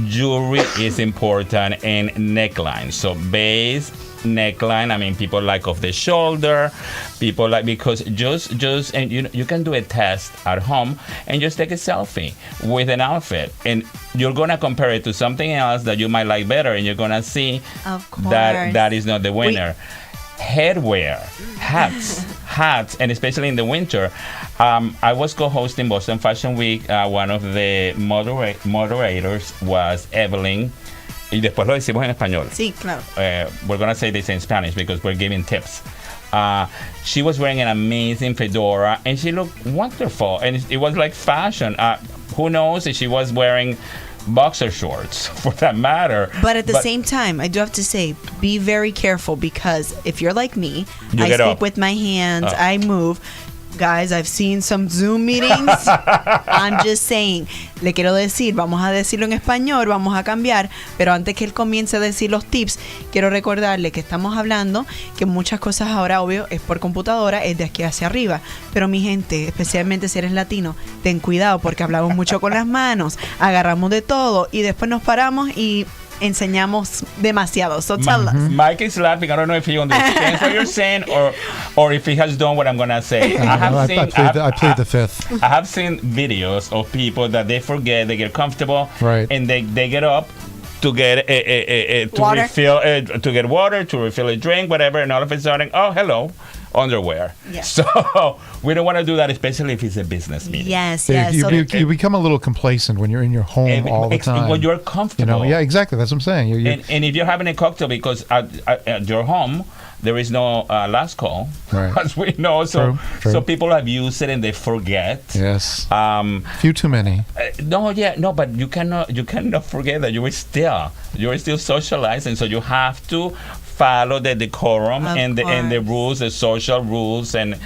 Speaker 12: jewelry is important, and neckline. So base, neckline, I mean, people like off the shoulder, people like, because just and you can do a test at home and just take a selfie with an outfit, and you're going to compare it to something else that you might like better, and you're going to see that is not the winner. Headwear, hats, and especially in the winter. I was co-hosting Boston Fashion Week. One of the moderators was Evelyn. Y después lo decimos en español.
Speaker 3: Sí, claro.
Speaker 12: We're going to say this in Spanish because we're giving tips. She was wearing an amazing fedora, and she looked wonderful. And it was like fashion. Who knows if she was wearing boxer shorts, for that matter.
Speaker 3: But at the same time, I do have to say, be very careful, because if you're like me, I speak with my hands, I move. Guys, I've seen some Zoom meetings. I'm just saying, le quiero decir, vamos a decirlo en español, vamos a cambiar, pero antes que él comience a decir los tips, quiero recordarle que estamos hablando que muchas cosas ahora, obvio, es por computadora, es de aquí hacia arriba, pero mi gente, especialmente si eres latino, ten cuidado, porque hablamos mucho con las manos, agarramos de todo y después nos paramos y enseñamos demasiado. So tell us.
Speaker 12: Mike is laughing. I don't know if he understands what you're saying or if he has done what I'm going to say.
Speaker 2: I plead the fifth.
Speaker 12: I have seen videos of people that they forget, they get comfortable,
Speaker 2: right,
Speaker 12: and they get up to get to get water, to refill a drink, whatever, and all of a sudden, oh, hello, underwear.
Speaker 3: Yeah.
Speaker 12: So we don't want to do that, especially if it's a business meeting.
Speaker 3: Yes.
Speaker 2: You become a little complacent when you're in your home all the time.
Speaker 12: When you're comfortable.
Speaker 2: Yeah, exactly. That's what I'm saying.
Speaker 12: And if you're having a cocktail, because at your home, there is no last call,
Speaker 2: right,
Speaker 12: as we know. So
Speaker 2: True.
Speaker 12: So people have used it and they forget.
Speaker 2: Yes. Few too many.
Speaker 12: But you cannot forget that you are still socializing. So you have to follow the decorum and the rules, the social rules and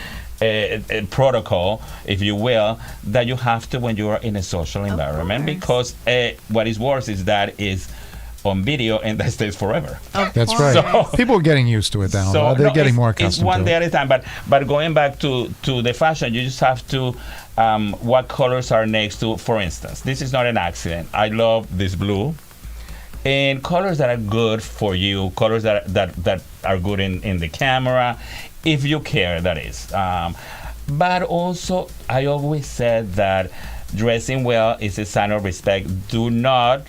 Speaker 12: protocol, if you will, that you have to when you are in a social environment. Because what is worse is that is on video, and that stays forever.
Speaker 2: That's right. So, people are getting used to it now. So, they're getting more accustomed to it.
Speaker 12: It's one day at a time. But going back to the fashion, you just have to what colors are next to. For instance, this is not an accident. I love this blue, and colors that are good for you, colors that are good in the camera, if you care, that is. But also, I always said that dressing well is a sign of respect.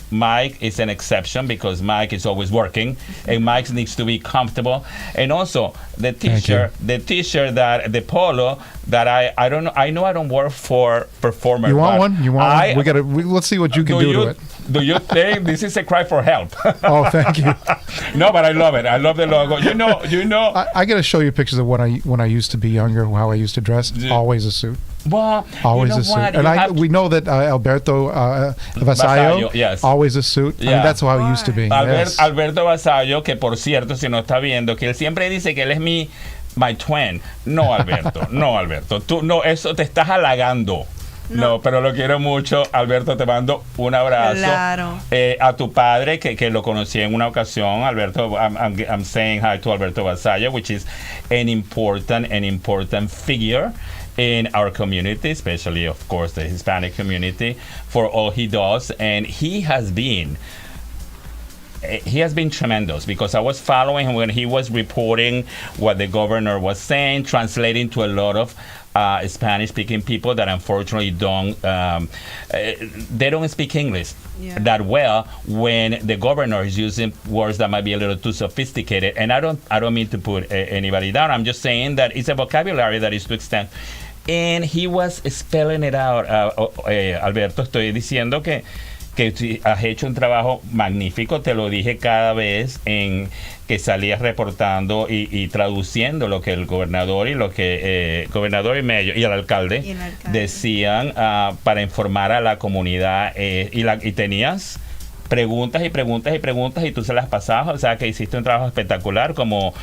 Speaker 12: Mike is an exception because Mike is always working, and Mike needs to be comfortable. And also the t-shirt, the polo that I know I don't work for Performer.
Speaker 2: You want one? Let's see what you can do to it.
Speaker 12: Do you think this is a cry for help?
Speaker 2: Oh, thank you.
Speaker 12: No, but I love it. I love the logo. You know.
Speaker 2: I got to show you pictures of when I used to be younger, how I used to dress. Always a suit.
Speaker 12: Well,
Speaker 2: always
Speaker 12: you know
Speaker 2: a suit.
Speaker 12: what?
Speaker 2: And we know that Alberto Vasallo,
Speaker 12: yes.
Speaker 2: always a suit.
Speaker 12: Yeah.
Speaker 2: I mean, that's how it used to be. Yes.
Speaker 12: Alberto Vasallo, que por cierto, si no está viendo, que él siempre dice que él es my twin. No, Alberto. No, Alberto. Tú, no, eso te estás halagando. No, pero lo quiero mucho. Alberto, te mando un abrazo.
Speaker 3: Claro.
Speaker 12: A tu padre, que lo conocí en una ocasión. Alberto, I'm saying hi to Alberto Vasallo, which is an important figure in our community, especially, of course, the Hispanic community, for all he does. And he has been tremendous, because I was following him when he was reporting what the governor was saying, translating to a lot of Spanish-speaking people that unfortunately they don't speak English that well when the governor is using words that might be a little too sophisticated. And I don't mean to put anybody down. I'm just saying that it's a vocabulary that is too extent. And he was spelling it out. Alberto, estoy diciendo que has hecho un trabajo magnífico. Te lo dije cada vez en que salías reportando y traduciendo lo que el gobernador y lo que gobernador y medio y el alcalde decían para informar a la comunidad, y tenías preguntas y tú se las pasabas. O sea que hiciste un trabajo espectacular como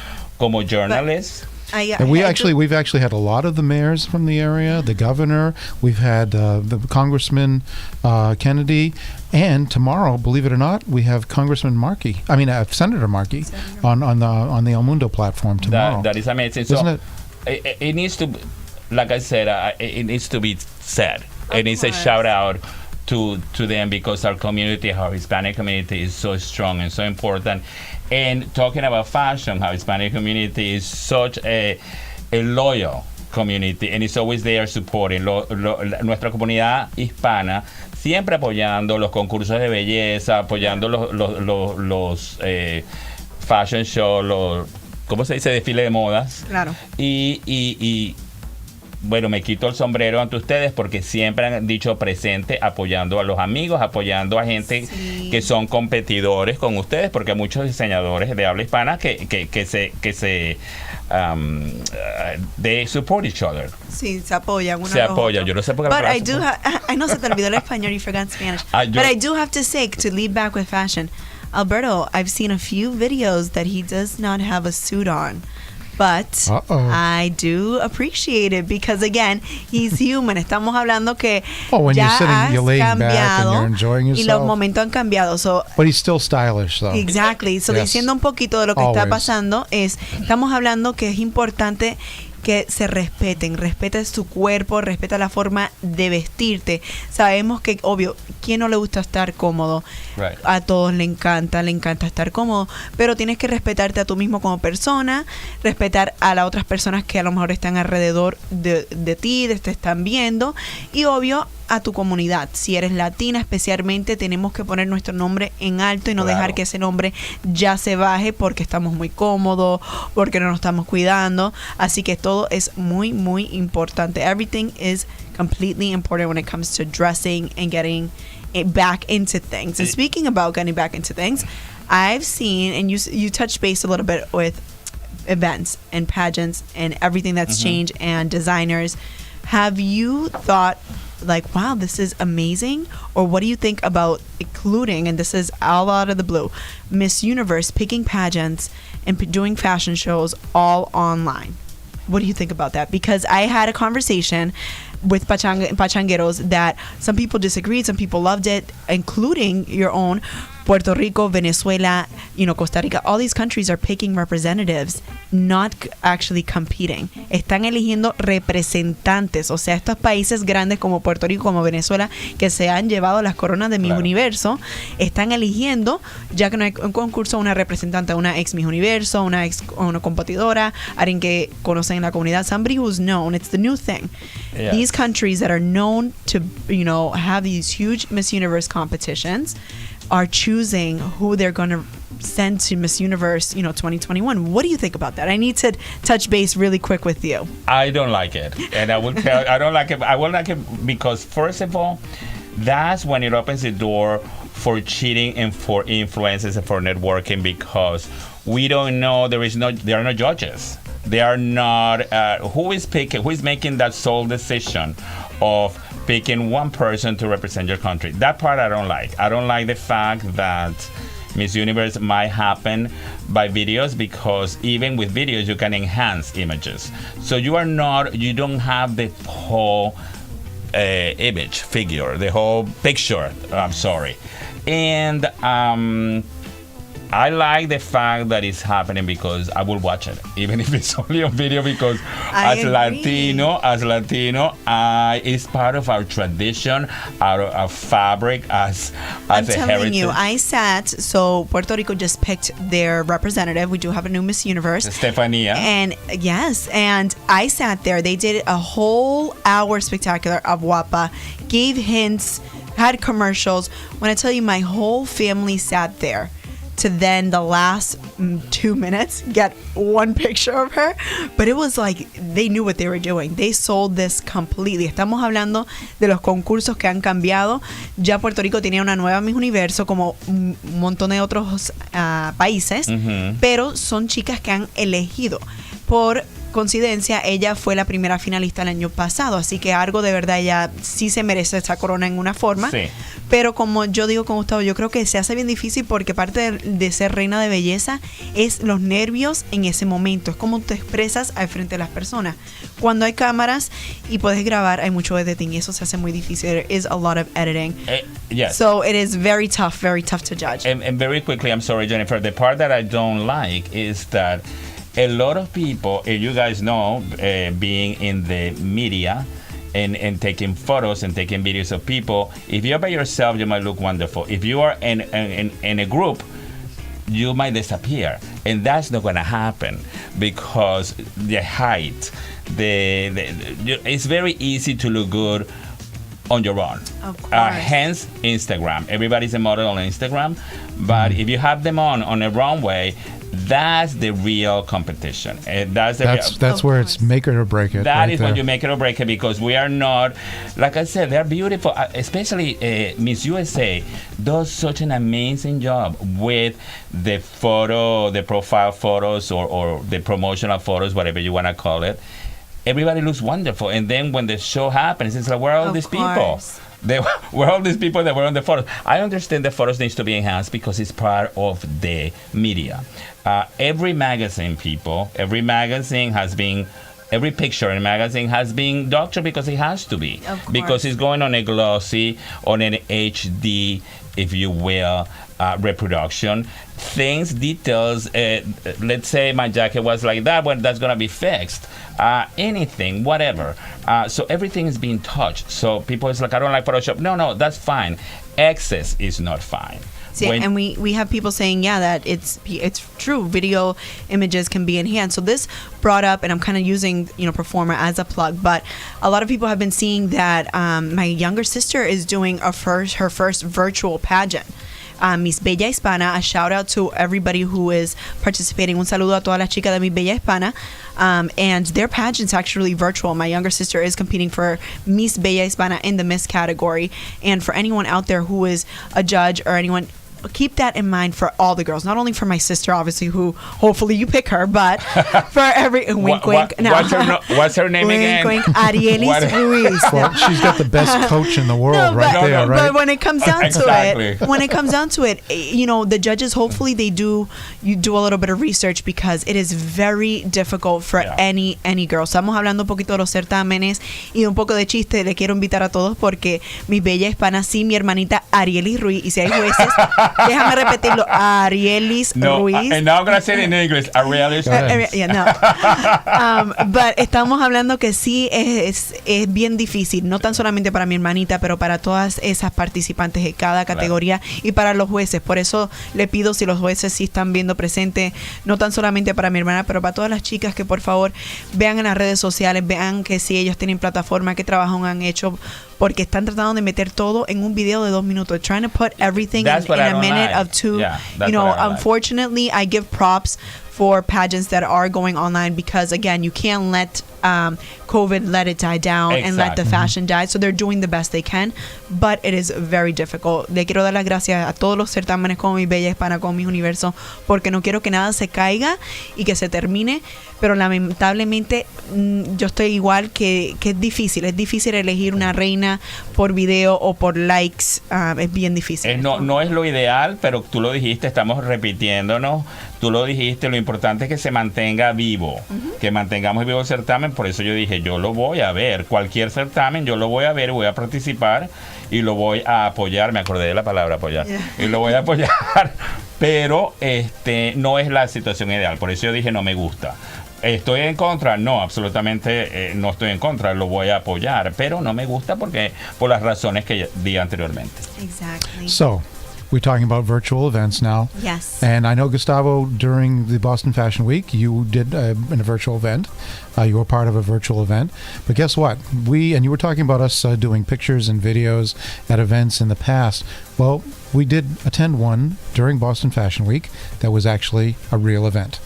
Speaker 12: journalist.
Speaker 2: And we've actually had a lot of the mayors from the area, the governor. We've had the Congressman Kennedy, and tomorrow, believe it or not, we have Congressman Markey. I mean, Senator Markey on the El Mundo platform tomorrow.
Speaker 12: That is amazing.
Speaker 2: Isn't
Speaker 12: it needs to, like I said, it needs to be said. It needs a shout out to them, because our community, our Hispanic community, is so strong and so important. And talking about fashion, our Hispanic community is such a loyal community, and it's always there supporting. Nuestra comunidad hispana siempre apoyando los concursos de belleza, apoyando los fashion shows, ¿cómo se dice? Desfile de modas.
Speaker 3: Claro.
Speaker 12: Y bueno, me quito el sombrero ante ustedes, porque siempre han dicho presente, apoyando a los amigos, apoyando a gente que son competidores con ustedes, porque hay muchos diseñadores de habla hispana que they support each other.
Speaker 3: Sí, se apoyan.
Speaker 12: Se apoyan. Yo no sé por qué.
Speaker 3: But I know se te olvidó el español, you forgot Spanish. But I do have to say, to lead back with fashion, Alberto, I've seen a few videos that he does not have a suit on. But I do appreciate it, because again, he's human. Estamos hablando que
Speaker 2: when
Speaker 3: ya
Speaker 2: you're sitting, you're laying
Speaker 3: cambiado,
Speaker 2: back and you're enjoying yourself.
Speaker 3: Y los momentos han cambiado. So,
Speaker 2: but he's still stylish, though.
Speaker 3: Exactly. So,
Speaker 2: yes.
Speaker 3: Diciendo un poquito de lo que está pasando, estamos hablando que es importante que se respeta su cuerpo, respeta la forma de vestirte. Sabemos que, obvio, ¿quién no le gusta estar cómodo?
Speaker 12: Right.
Speaker 3: A todos le encanta estar cómodo, pero tienes que respetarte a tú mismo como persona, respetar a las otras personas que a lo mejor están alrededor de ti, te están viendo, y obvio, a tu comunidad. Si eres latina especialmente, tenemos que poner nuestro nombre en alto y no dejar que ese nombre ya se baje porque estamos muy cómodos, porque no nos estamos cuidando. Así que todo es muy, muy importante. Everything is completely important when it comes to dressing and getting back into things. And speaking about getting back into things, I've seen, and you touched base a little bit with events and pageants and everything that's changed and designers. Have you thought, like, wow, this is amazing? Or what do you think about including, and this is all out of the blue, Miss Universe picking pageants and doing fashion shows all online? What do you think about that? Because I had a conversation with pachangueros that some people disagreed, some people loved it, including your own Puerto Rico, Venezuela, Costa Rica. All these countries are picking representatives, not actually competing. Están eligiendo representantes. O sea, estos países grandes como Puerto Rico, como Venezuela, que se han llevado las coronas de Miss Universo, están eligiendo, ya que no hay un concurso, una representante, una ex Miss Universo, una competidora, alguien que conocen en la comunidad, somebody who's known. It's the new thing. Yeah. These countries that are known to, have these huge Miss Universe competitions are choosing who they're going to send to Miss Universe, 2021. What do you think about that? I need to touch base really quick with you.
Speaker 12: I don't like it. And I will I don't like it. I will like it because, first of all, that's when it opens the door for cheating and for influences and for networking, because we don't know. There are no judges. They are not. Who is making that sole decision of picking one person to represent your country? That part I don't like. I don't like the fact that Miss Universe might happen by videos, because even with videos you can enhance images. So you don't have the whole image, figure, the whole picture. I'm sorry. And I like the fact that it's happening, because I will watch it, even if it's only on video, because as Latino, it's part of our tradition, our fabric, as
Speaker 3: I'm
Speaker 12: a
Speaker 3: telling
Speaker 12: heritage.
Speaker 3: you, so Puerto Rico just picked their representative. We do have a new Miss Universe.
Speaker 12: Stefania.
Speaker 3: And yes, and I sat there. They did a whole hour spectacular of Guapa, gave hints, had commercials. When I tell you, my whole family sat there to then the last 2 minutes get one picture of her, but it was like they knew what they were doing. They sold this completely. Estamos hablando de los concursos que han cambiado. Ya Puerto Rico tenía una nueva Miss Universo, como un montón de otros países, pero son chicas que han elegido. Por coincidencia, ella fue la primera finalista el año pasado, así que algo de verdad, ella sí se merece esta corona en una forma.
Speaker 12: Sí.
Speaker 3: Pero como yo digo con Gustavo, yo creo que se hace bien difícil, porque parte de ser reina de belleza es los nervios en ese momento. Es como te expresas al frente de las personas. Cuando hay cámaras y puedes grabar, hay mucho editing, y eso se hace muy difícil. There is a lot of editing.
Speaker 12: Yes.
Speaker 3: So it is very tough to judge.
Speaker 12: And very quickly, I'm sorry, Jennifer, the part that I don't like is that a lot of people, you guys know, being in the media and taking photos and taking videos of people, if you're by yourself, you might look wonderful. If you are in a group, you might disappear. And that's not going to happen, because the height, it's very easy to look good on your own.
Speaker 3: Of course.
Speaker 12: Hence Instagram. Everybody's a model on Instagram, but if you have them on a wrong way, that's the real competition.
Speaker 2: That's where it's make it or break it.
Speaker 12: That is when you make it or break it, because we are not, like I said, they're beautiful. Especially Miss USA does such an amazing job with the profile photos or the promotional photos, whatever you want to call it. Everybody looks wonderful, and then when the show happens, it's like, where are all these people? Where all these people that were on the photos? I understand the photos needs to be enhanced, because it's part of the media. Every magazine every picture in a magazine has been doctored, because it has to be. Because it's going on a glossy, on an HD, if you will, reproduction. Things, details, let's say my jacket was like that, well, that's going to be fixed. Anything, whatever. So everything is being touched. So people is like, I don't like Photoshop. No, that's fine. Excess is not fine.
Speaker 3: See, and we have people saying, that it's true. Video images can be enhanced. So this brought up, and I'm kind of using Performer as a plug, but a lot of people have been seeing that my younger sister is doing her first virtual pageant. Miss Bella Hispana, a shout out to everybody who is participating. Un saludo a todas las chicas de Miss Bella Hispana. And their pageant's actually virtual. My younger sister is competing for Miss Bella Hispana in the Miss category. And for anyone out there who is a judge or anyone, keep that in mind for all the girls, not only for my sister, obviously, who hopefully you pick her, but for every wink. No.
Speaker 12: What's her name again?
Speaker 3: Wink, Arielis Ruiz.
Speaker 2: Well, she's got the best coach in the world there, right?
Speaker 3: But when it comes down to it, the judges, hopefully you do a little bit of research, because it is very difficult for any girl. Estamos hablando un poquito de los certámenes y un poco de chiste. Le quiero invitar a todos, porque mi bella hispana, sí, mi hermanita Arielis Ruiz, y si hay jueces, déjame repetirlo, Arielis Ruiz.
Speaker 12: And now I'm going to say it in English, Arielis.
Speaker 3: But estamos hablando que sí es bien difícil, no tan solamente para mi hermanita, pero para todas esas participantes de cada categoría, y para los jueces. Por eso le pido, si los jueces sí están viendo presente, no tan solamente para mi hermana, pero para todas las chicas, que por favor vean en las redes sociales, vean que si ellos tienen plataforma, qué trabajo han hecho, porque están tratando de meter todo en un video de 2 minutos. Trying to put everything in a minute of 2. Unfortunately, I give props for pageants that are going online, because again, you can't let COVID let it die down and let the fashion die. So they're doing the best they can, but it is very difficult. Le quiero dar las gracias a todos los certámenes como mi Bella Hispana, como Mis Universo, porque no quiero que nada se caiga y que se termine, pero lamentablemente yo estoy igual, que es difícil elegir una reina por video o por likes. Es bien difícil.
Speaker 12: No es lo ideal, pero tú lo dijiste, estamos repitiéndonos. Tú lo dijiste, lo importante es que se mantenga vivo, que mantengamos vivo el certamen. Por eso yo dije, yo lo voy a ver, cualquier certamen yo lo voy a ver, voy a participar y lo voy a apoyar. Me acordé de la palabra apoyar. Y lo voy a apoyar, pero no es la situación ideal. Por eso yo dije, no me gusta. ¿Estoy en contra? No, absolutamente no estoy en contra, lo voy a apoyar, pero no me gusta por las razones que di anteriormente.
Speaker 3: Exactly.
Speaker 2: So, we're talking about virtual events now.
Speaker 3: Yes.
Speaker 2: And I know, Gustavo, during the Boston Fashion Week, you did in a virtual event. You were part of a virtual event. But guess what? And you were talking about us doing pictures and videos at events in the past. Well, we did attend one during Boston Fashion Week that was actually a real event.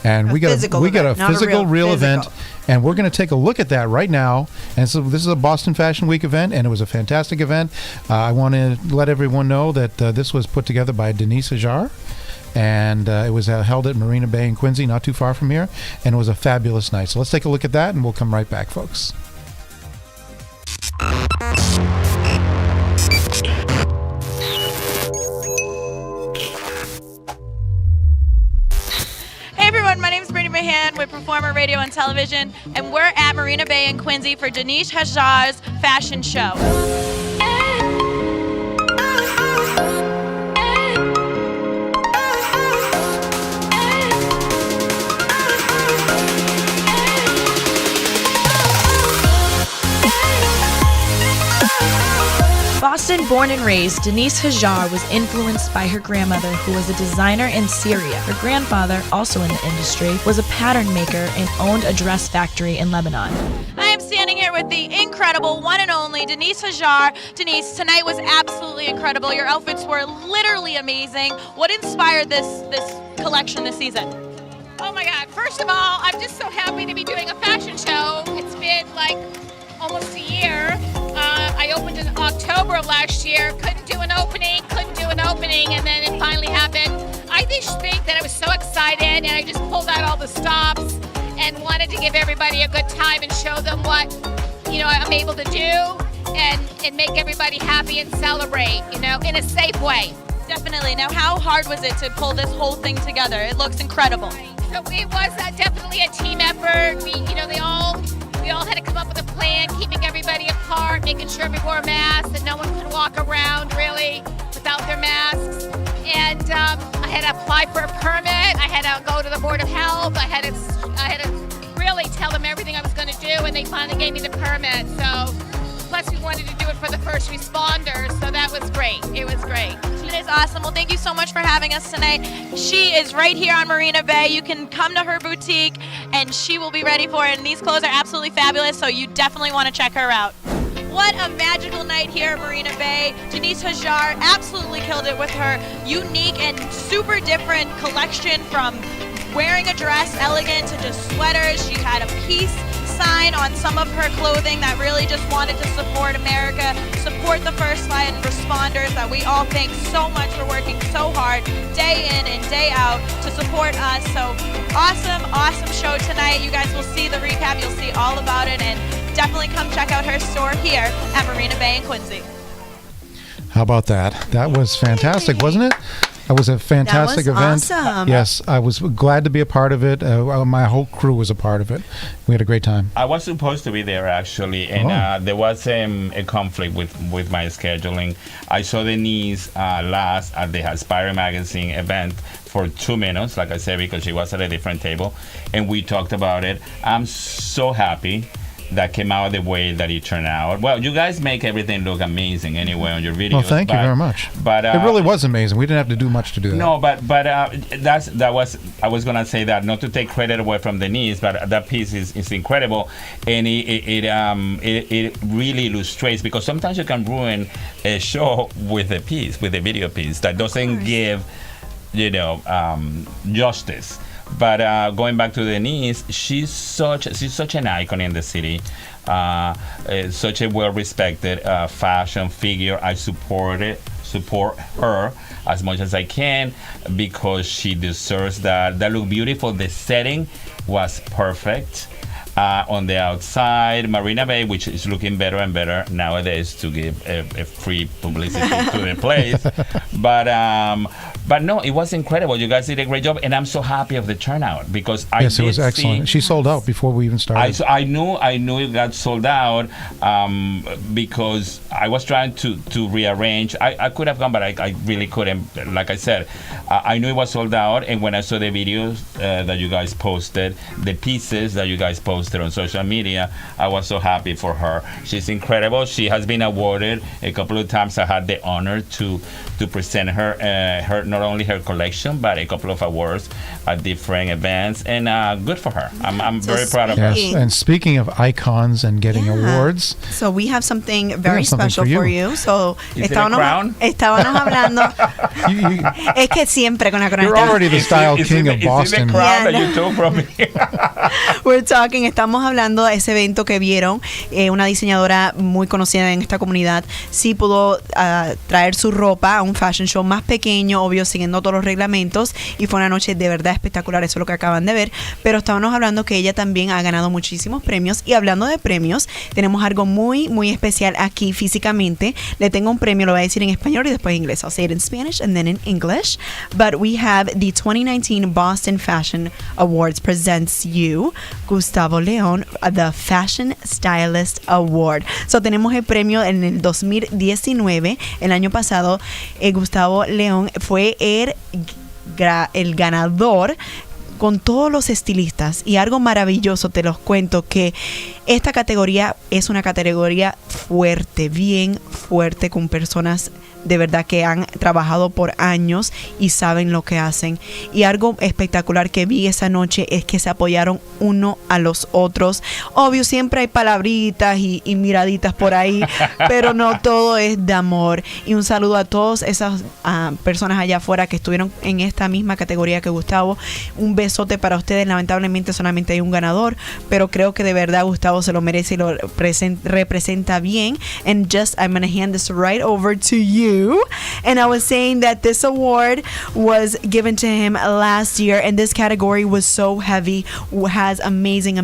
Speaker 2: And we got a physical real event, and we're going to take a look at that right now. And so this is a Boston Fashion Week event, and it was a fantastic event. I want to let everyone know that this was put together by Denise Hajar, and it was held at Marina Bay in Quincy, not too far from here, and it was a fabulous night. So let's take a look at that, and we'll come right back, folks.
Speaker 8: My name is Brittany Mahan with Performer Radio and Television, and we're at Marina Bay in Quincy for Denise Hajar's fashion show. Boston born and raised, Denise Hajar was influenced by her grandmother, who was a designer in Syria. Her grandfather, also in the industry, was a pattern maker and owned a dress factory in Lebanon. I am standing here with the incredible one and only Denise Hajar. Denise, tonight was absolutely incredible. Your outfits were literally amazing. What inspired this collection this season?
Speaker 11: Oh my God, first of all, I'm just so happy to be doing a fashion show. It's been like almost a year. I opened in October of last year, couldn't do an opening, and then it finally happened. I just think that I was so excited, and I just pulled out all the stops and wanted to give everybody a good time and show them what, I'm able to do and make everybody happy and celebrate, in a safe way.
Speaker 8: Definitely. Now, how hard was it to pull this whole thing together? It looks incredible.
Speaker 11: So it was definitely a team effort. We all had to come up with a plan, keeping everybody apart, making sure we wore masks, and no one could walk around really without their masks. And I had to apply for a permit. I had to go to the Board of Health. I had to really tell them everything I was going to do, and they finally gave me the permit. So, plus we wanted to do it for the first responders, so that was great. It was great.
Speaker 8: It is awesome. Well, thank you so much for having us tonight. She is right here on Marina Bay. You can come to her boutique, and she will be ready for it. And these clothes are absolutely fabulous, so you definitely want to check her out. What a magical night here at Marina Bay. Denise Hajar absolutely killed it with her unique and super different collection, from wearing a dress, elegant, to just sweaters. She had a peace sign on some of her clothing that really just wanted to support America, support the first line responders that we all thank so much for working so hard day in and day out to support us. So awesome show tonight. You guys will see the recap. You'll see all about it, and definitely come check out her store here at Marina Bay in Quincy.
Speaker 2: How about that? That was fantastic, wasn't it? That was a fantastic event.
Speaker 3: Awesome.
Speaker 2: Yes, I was glad to be a part of it. My whole crew was a part of it. We had a great time.
Speaker 12: I was supposed to be there, actually, and there was a conflict with my scheduling. I saw Denise last at the Aspire Magazine event for 2 minutes, like I said, because she was at a different table, and we talked about it. I'm so happy that came out the way that it turned out. Well, you guys make everything look amazing anyway on your videos.
Speaker 2: Well, thank you very much.
Speaker 12: But
Speaker 2: it really was amazing. We didn't have to do much to do that.
Speaker 12: No, but that was, I was gonna say that, not to take credit away from Denise, but that piece is incredible, and it really illustrates, because sometimes you can ruin a show with a video piece that doesn't give justice. going back to Denise, she's such an icon in the city. Such a well-respected fashion figure. I support her as much as I can because she deserves that. That looked beautiful. The setting was perfect. On the outside, Marina Bay, which is looking better and better nowadays to give a free publicity to the place. But no, it was incredible. You guys did a great job, and I'm so happy of the turnout because
Speaker 2: it was excellent. She sold out before we even started.
Speaker 12: I knew it got sold out because I was trying to rearrange. I could have gone, but I really couldn't. Like I said, I knew it was sold out, and when I saw the videos that you guys posted, the pieces that you guys posted on social media, I was so happy for her. She's incredible. She has been awarded a couple of times. I had the honor to present her not only her collection but a couple of awards at different events, and good for her. I'm very proud of her.
Speaker 2: And speaking of icons and getting awards,
Speaker 3: so we have something very special for you. So
Speaker 12: estábamos
Speaker 3: hablando. Es que siempre con la corona.
Speaker 2: You're already the style king of Boston.
Speaker 12: That you took from me.
Speaker 3: Estamos hablando de ese evento que vieron. Una diseñadora muy conocida en esta comunidad sí pudo traer su ropa a un fashion show más pequeño, obvio, siguiendo todos los reglamentos, y fue una noche de verdad espectacular. Eso es lo que acaban de ver. Pero estábamos hablando que ella también ha ganado muchísimos premios, y hablando de premios, tenemos algo muy, muy especial aquí físicamente. Le tengo un premio, lo voy a decir en español y después en inglés. I'll say it in Spanish and then in English. But we have the 2019 Boston Fashion Awards presents you, Gustavo Leon, the Fashion Stylist Award. So tenemos el premio en el 2019. El año pasado, Gustavo León fue el ganador con todos los estilistas, y algo maravilloso, te los cuento, que esta categoría es una categoría fuerte, bien fuerte, con personas de verdad que han trabajado por años y saben lo que hacen. Y algo espectacular que vi esa noche es que se apoyaron uno a los otros. Obvio, siempre hay palabritas y miraditas por ahí, pero no todo es de amor. Y un saludo a todas esas personas allá afuera que estuvieron en esta misma categoría que Gustavo. Un besote para ustedes. Lamentablemente solamente hay un ganador, pero creo que de verdad Gustavo se lo merece y lo representa bien. And just, I'm going to hand this right over to you. And I was saying that this award was given to him last year, and this category was so heavy. Has amazing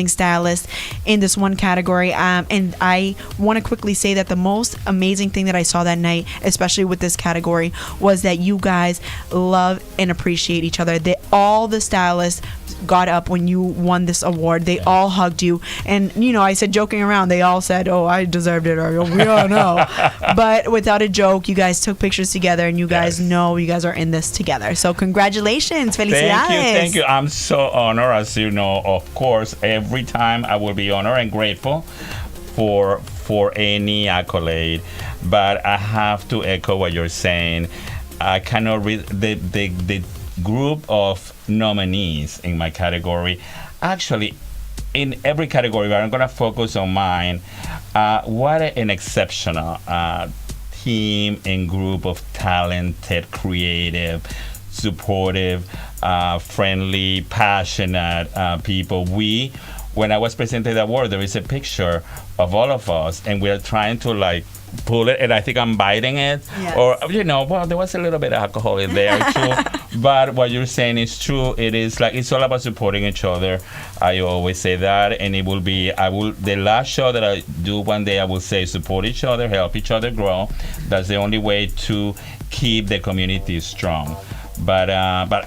Speaker 3: stylists in this one category. And I want to quickly say that the most amazing thing that I saw that night, especially with this category, was that you guys love and appreciate each other. All the stylists got up when you won this award. They all hugged you, and I said, joking around, they all said, "Oh, I deserved it," or "We all know." But without a joke, you guys took pictures together, and you guys know you guys are in this together. So congratulations, felicidades.
Speaker 12: Thank you. I'm so honored, as you know. Of course, every time I will be honored and grateful for any accolade, but I have to echo what you're saying. I cannot read the group of nominees in my category. Actually, in every category, but I'm going to focus on mine. What an exceptional team and group of talented, creative, supportive, friendly, passionate people. When I was presenting the award, there is a picture of all of us, and we're trying to pull it, and I think I'm biting it.
Speaker 3: Yes.
Speaker 12: Or, there was a little bit of alcohol in there too. But what you're saying is true. It is it's all about supporting each other. I always say that, and it will be, the last show that I do one day, I will say support each other, help each other grow. That's the only way to keep the community strong. But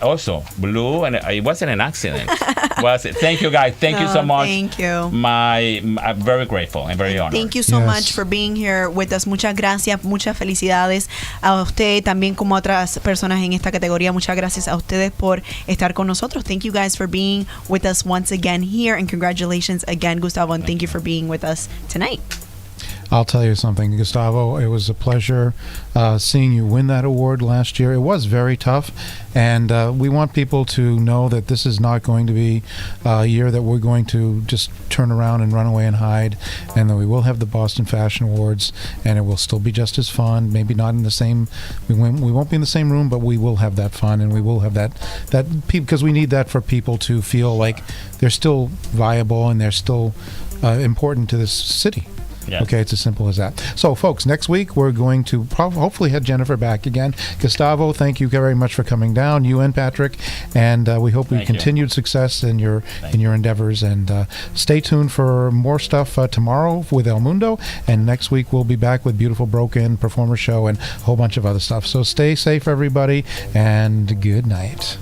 Speaker 12: also Blue, and it wasn't an accident. Thank you, guys. Thank you so much.
Speaker 3: Thank you.
Speaker 12: I'm very grateful and very honored.
Speaker 3: Thank you so much for being here with us. Muchas gracias, muchas felicidades a usted, también como a otras personas en esta categoría. Muchas gracias a ustedes por estar con nosotros. Thank you guys for being with us once again here, and congratulations again, Gustavo, and thank you for being with us tonight.
Speaker 2: I'll tell you something, Gustavo. It was a pleasure seeing you win that award last year. It was very tough, and we want people to know that this is not going to be a year that we're going to just turn around and run away and hide, and that we will have the Boston Fashion Awards, and it will still be just as fun. Maybe not in the same, we won't be in the same room, but we will have that fun, and we will have that because we need that for people to feel like they're still viable and they're still important to this city.
Speaker 12: Yes.
Speaker 2: Okay, it's as simple as that. So, folks, next week we're going to hopefully have Jeniffer back again. Gustavo, thank you very much for coming down, you and Patrick, and we hope we continued success in your endeavors. And stay tuned for more stuff tomorrow with El Mundo, and next week we'll be back with Beautiful Broken, Performer Show, and a whole bunch of other stuff. So stay safe, everybody, and good night.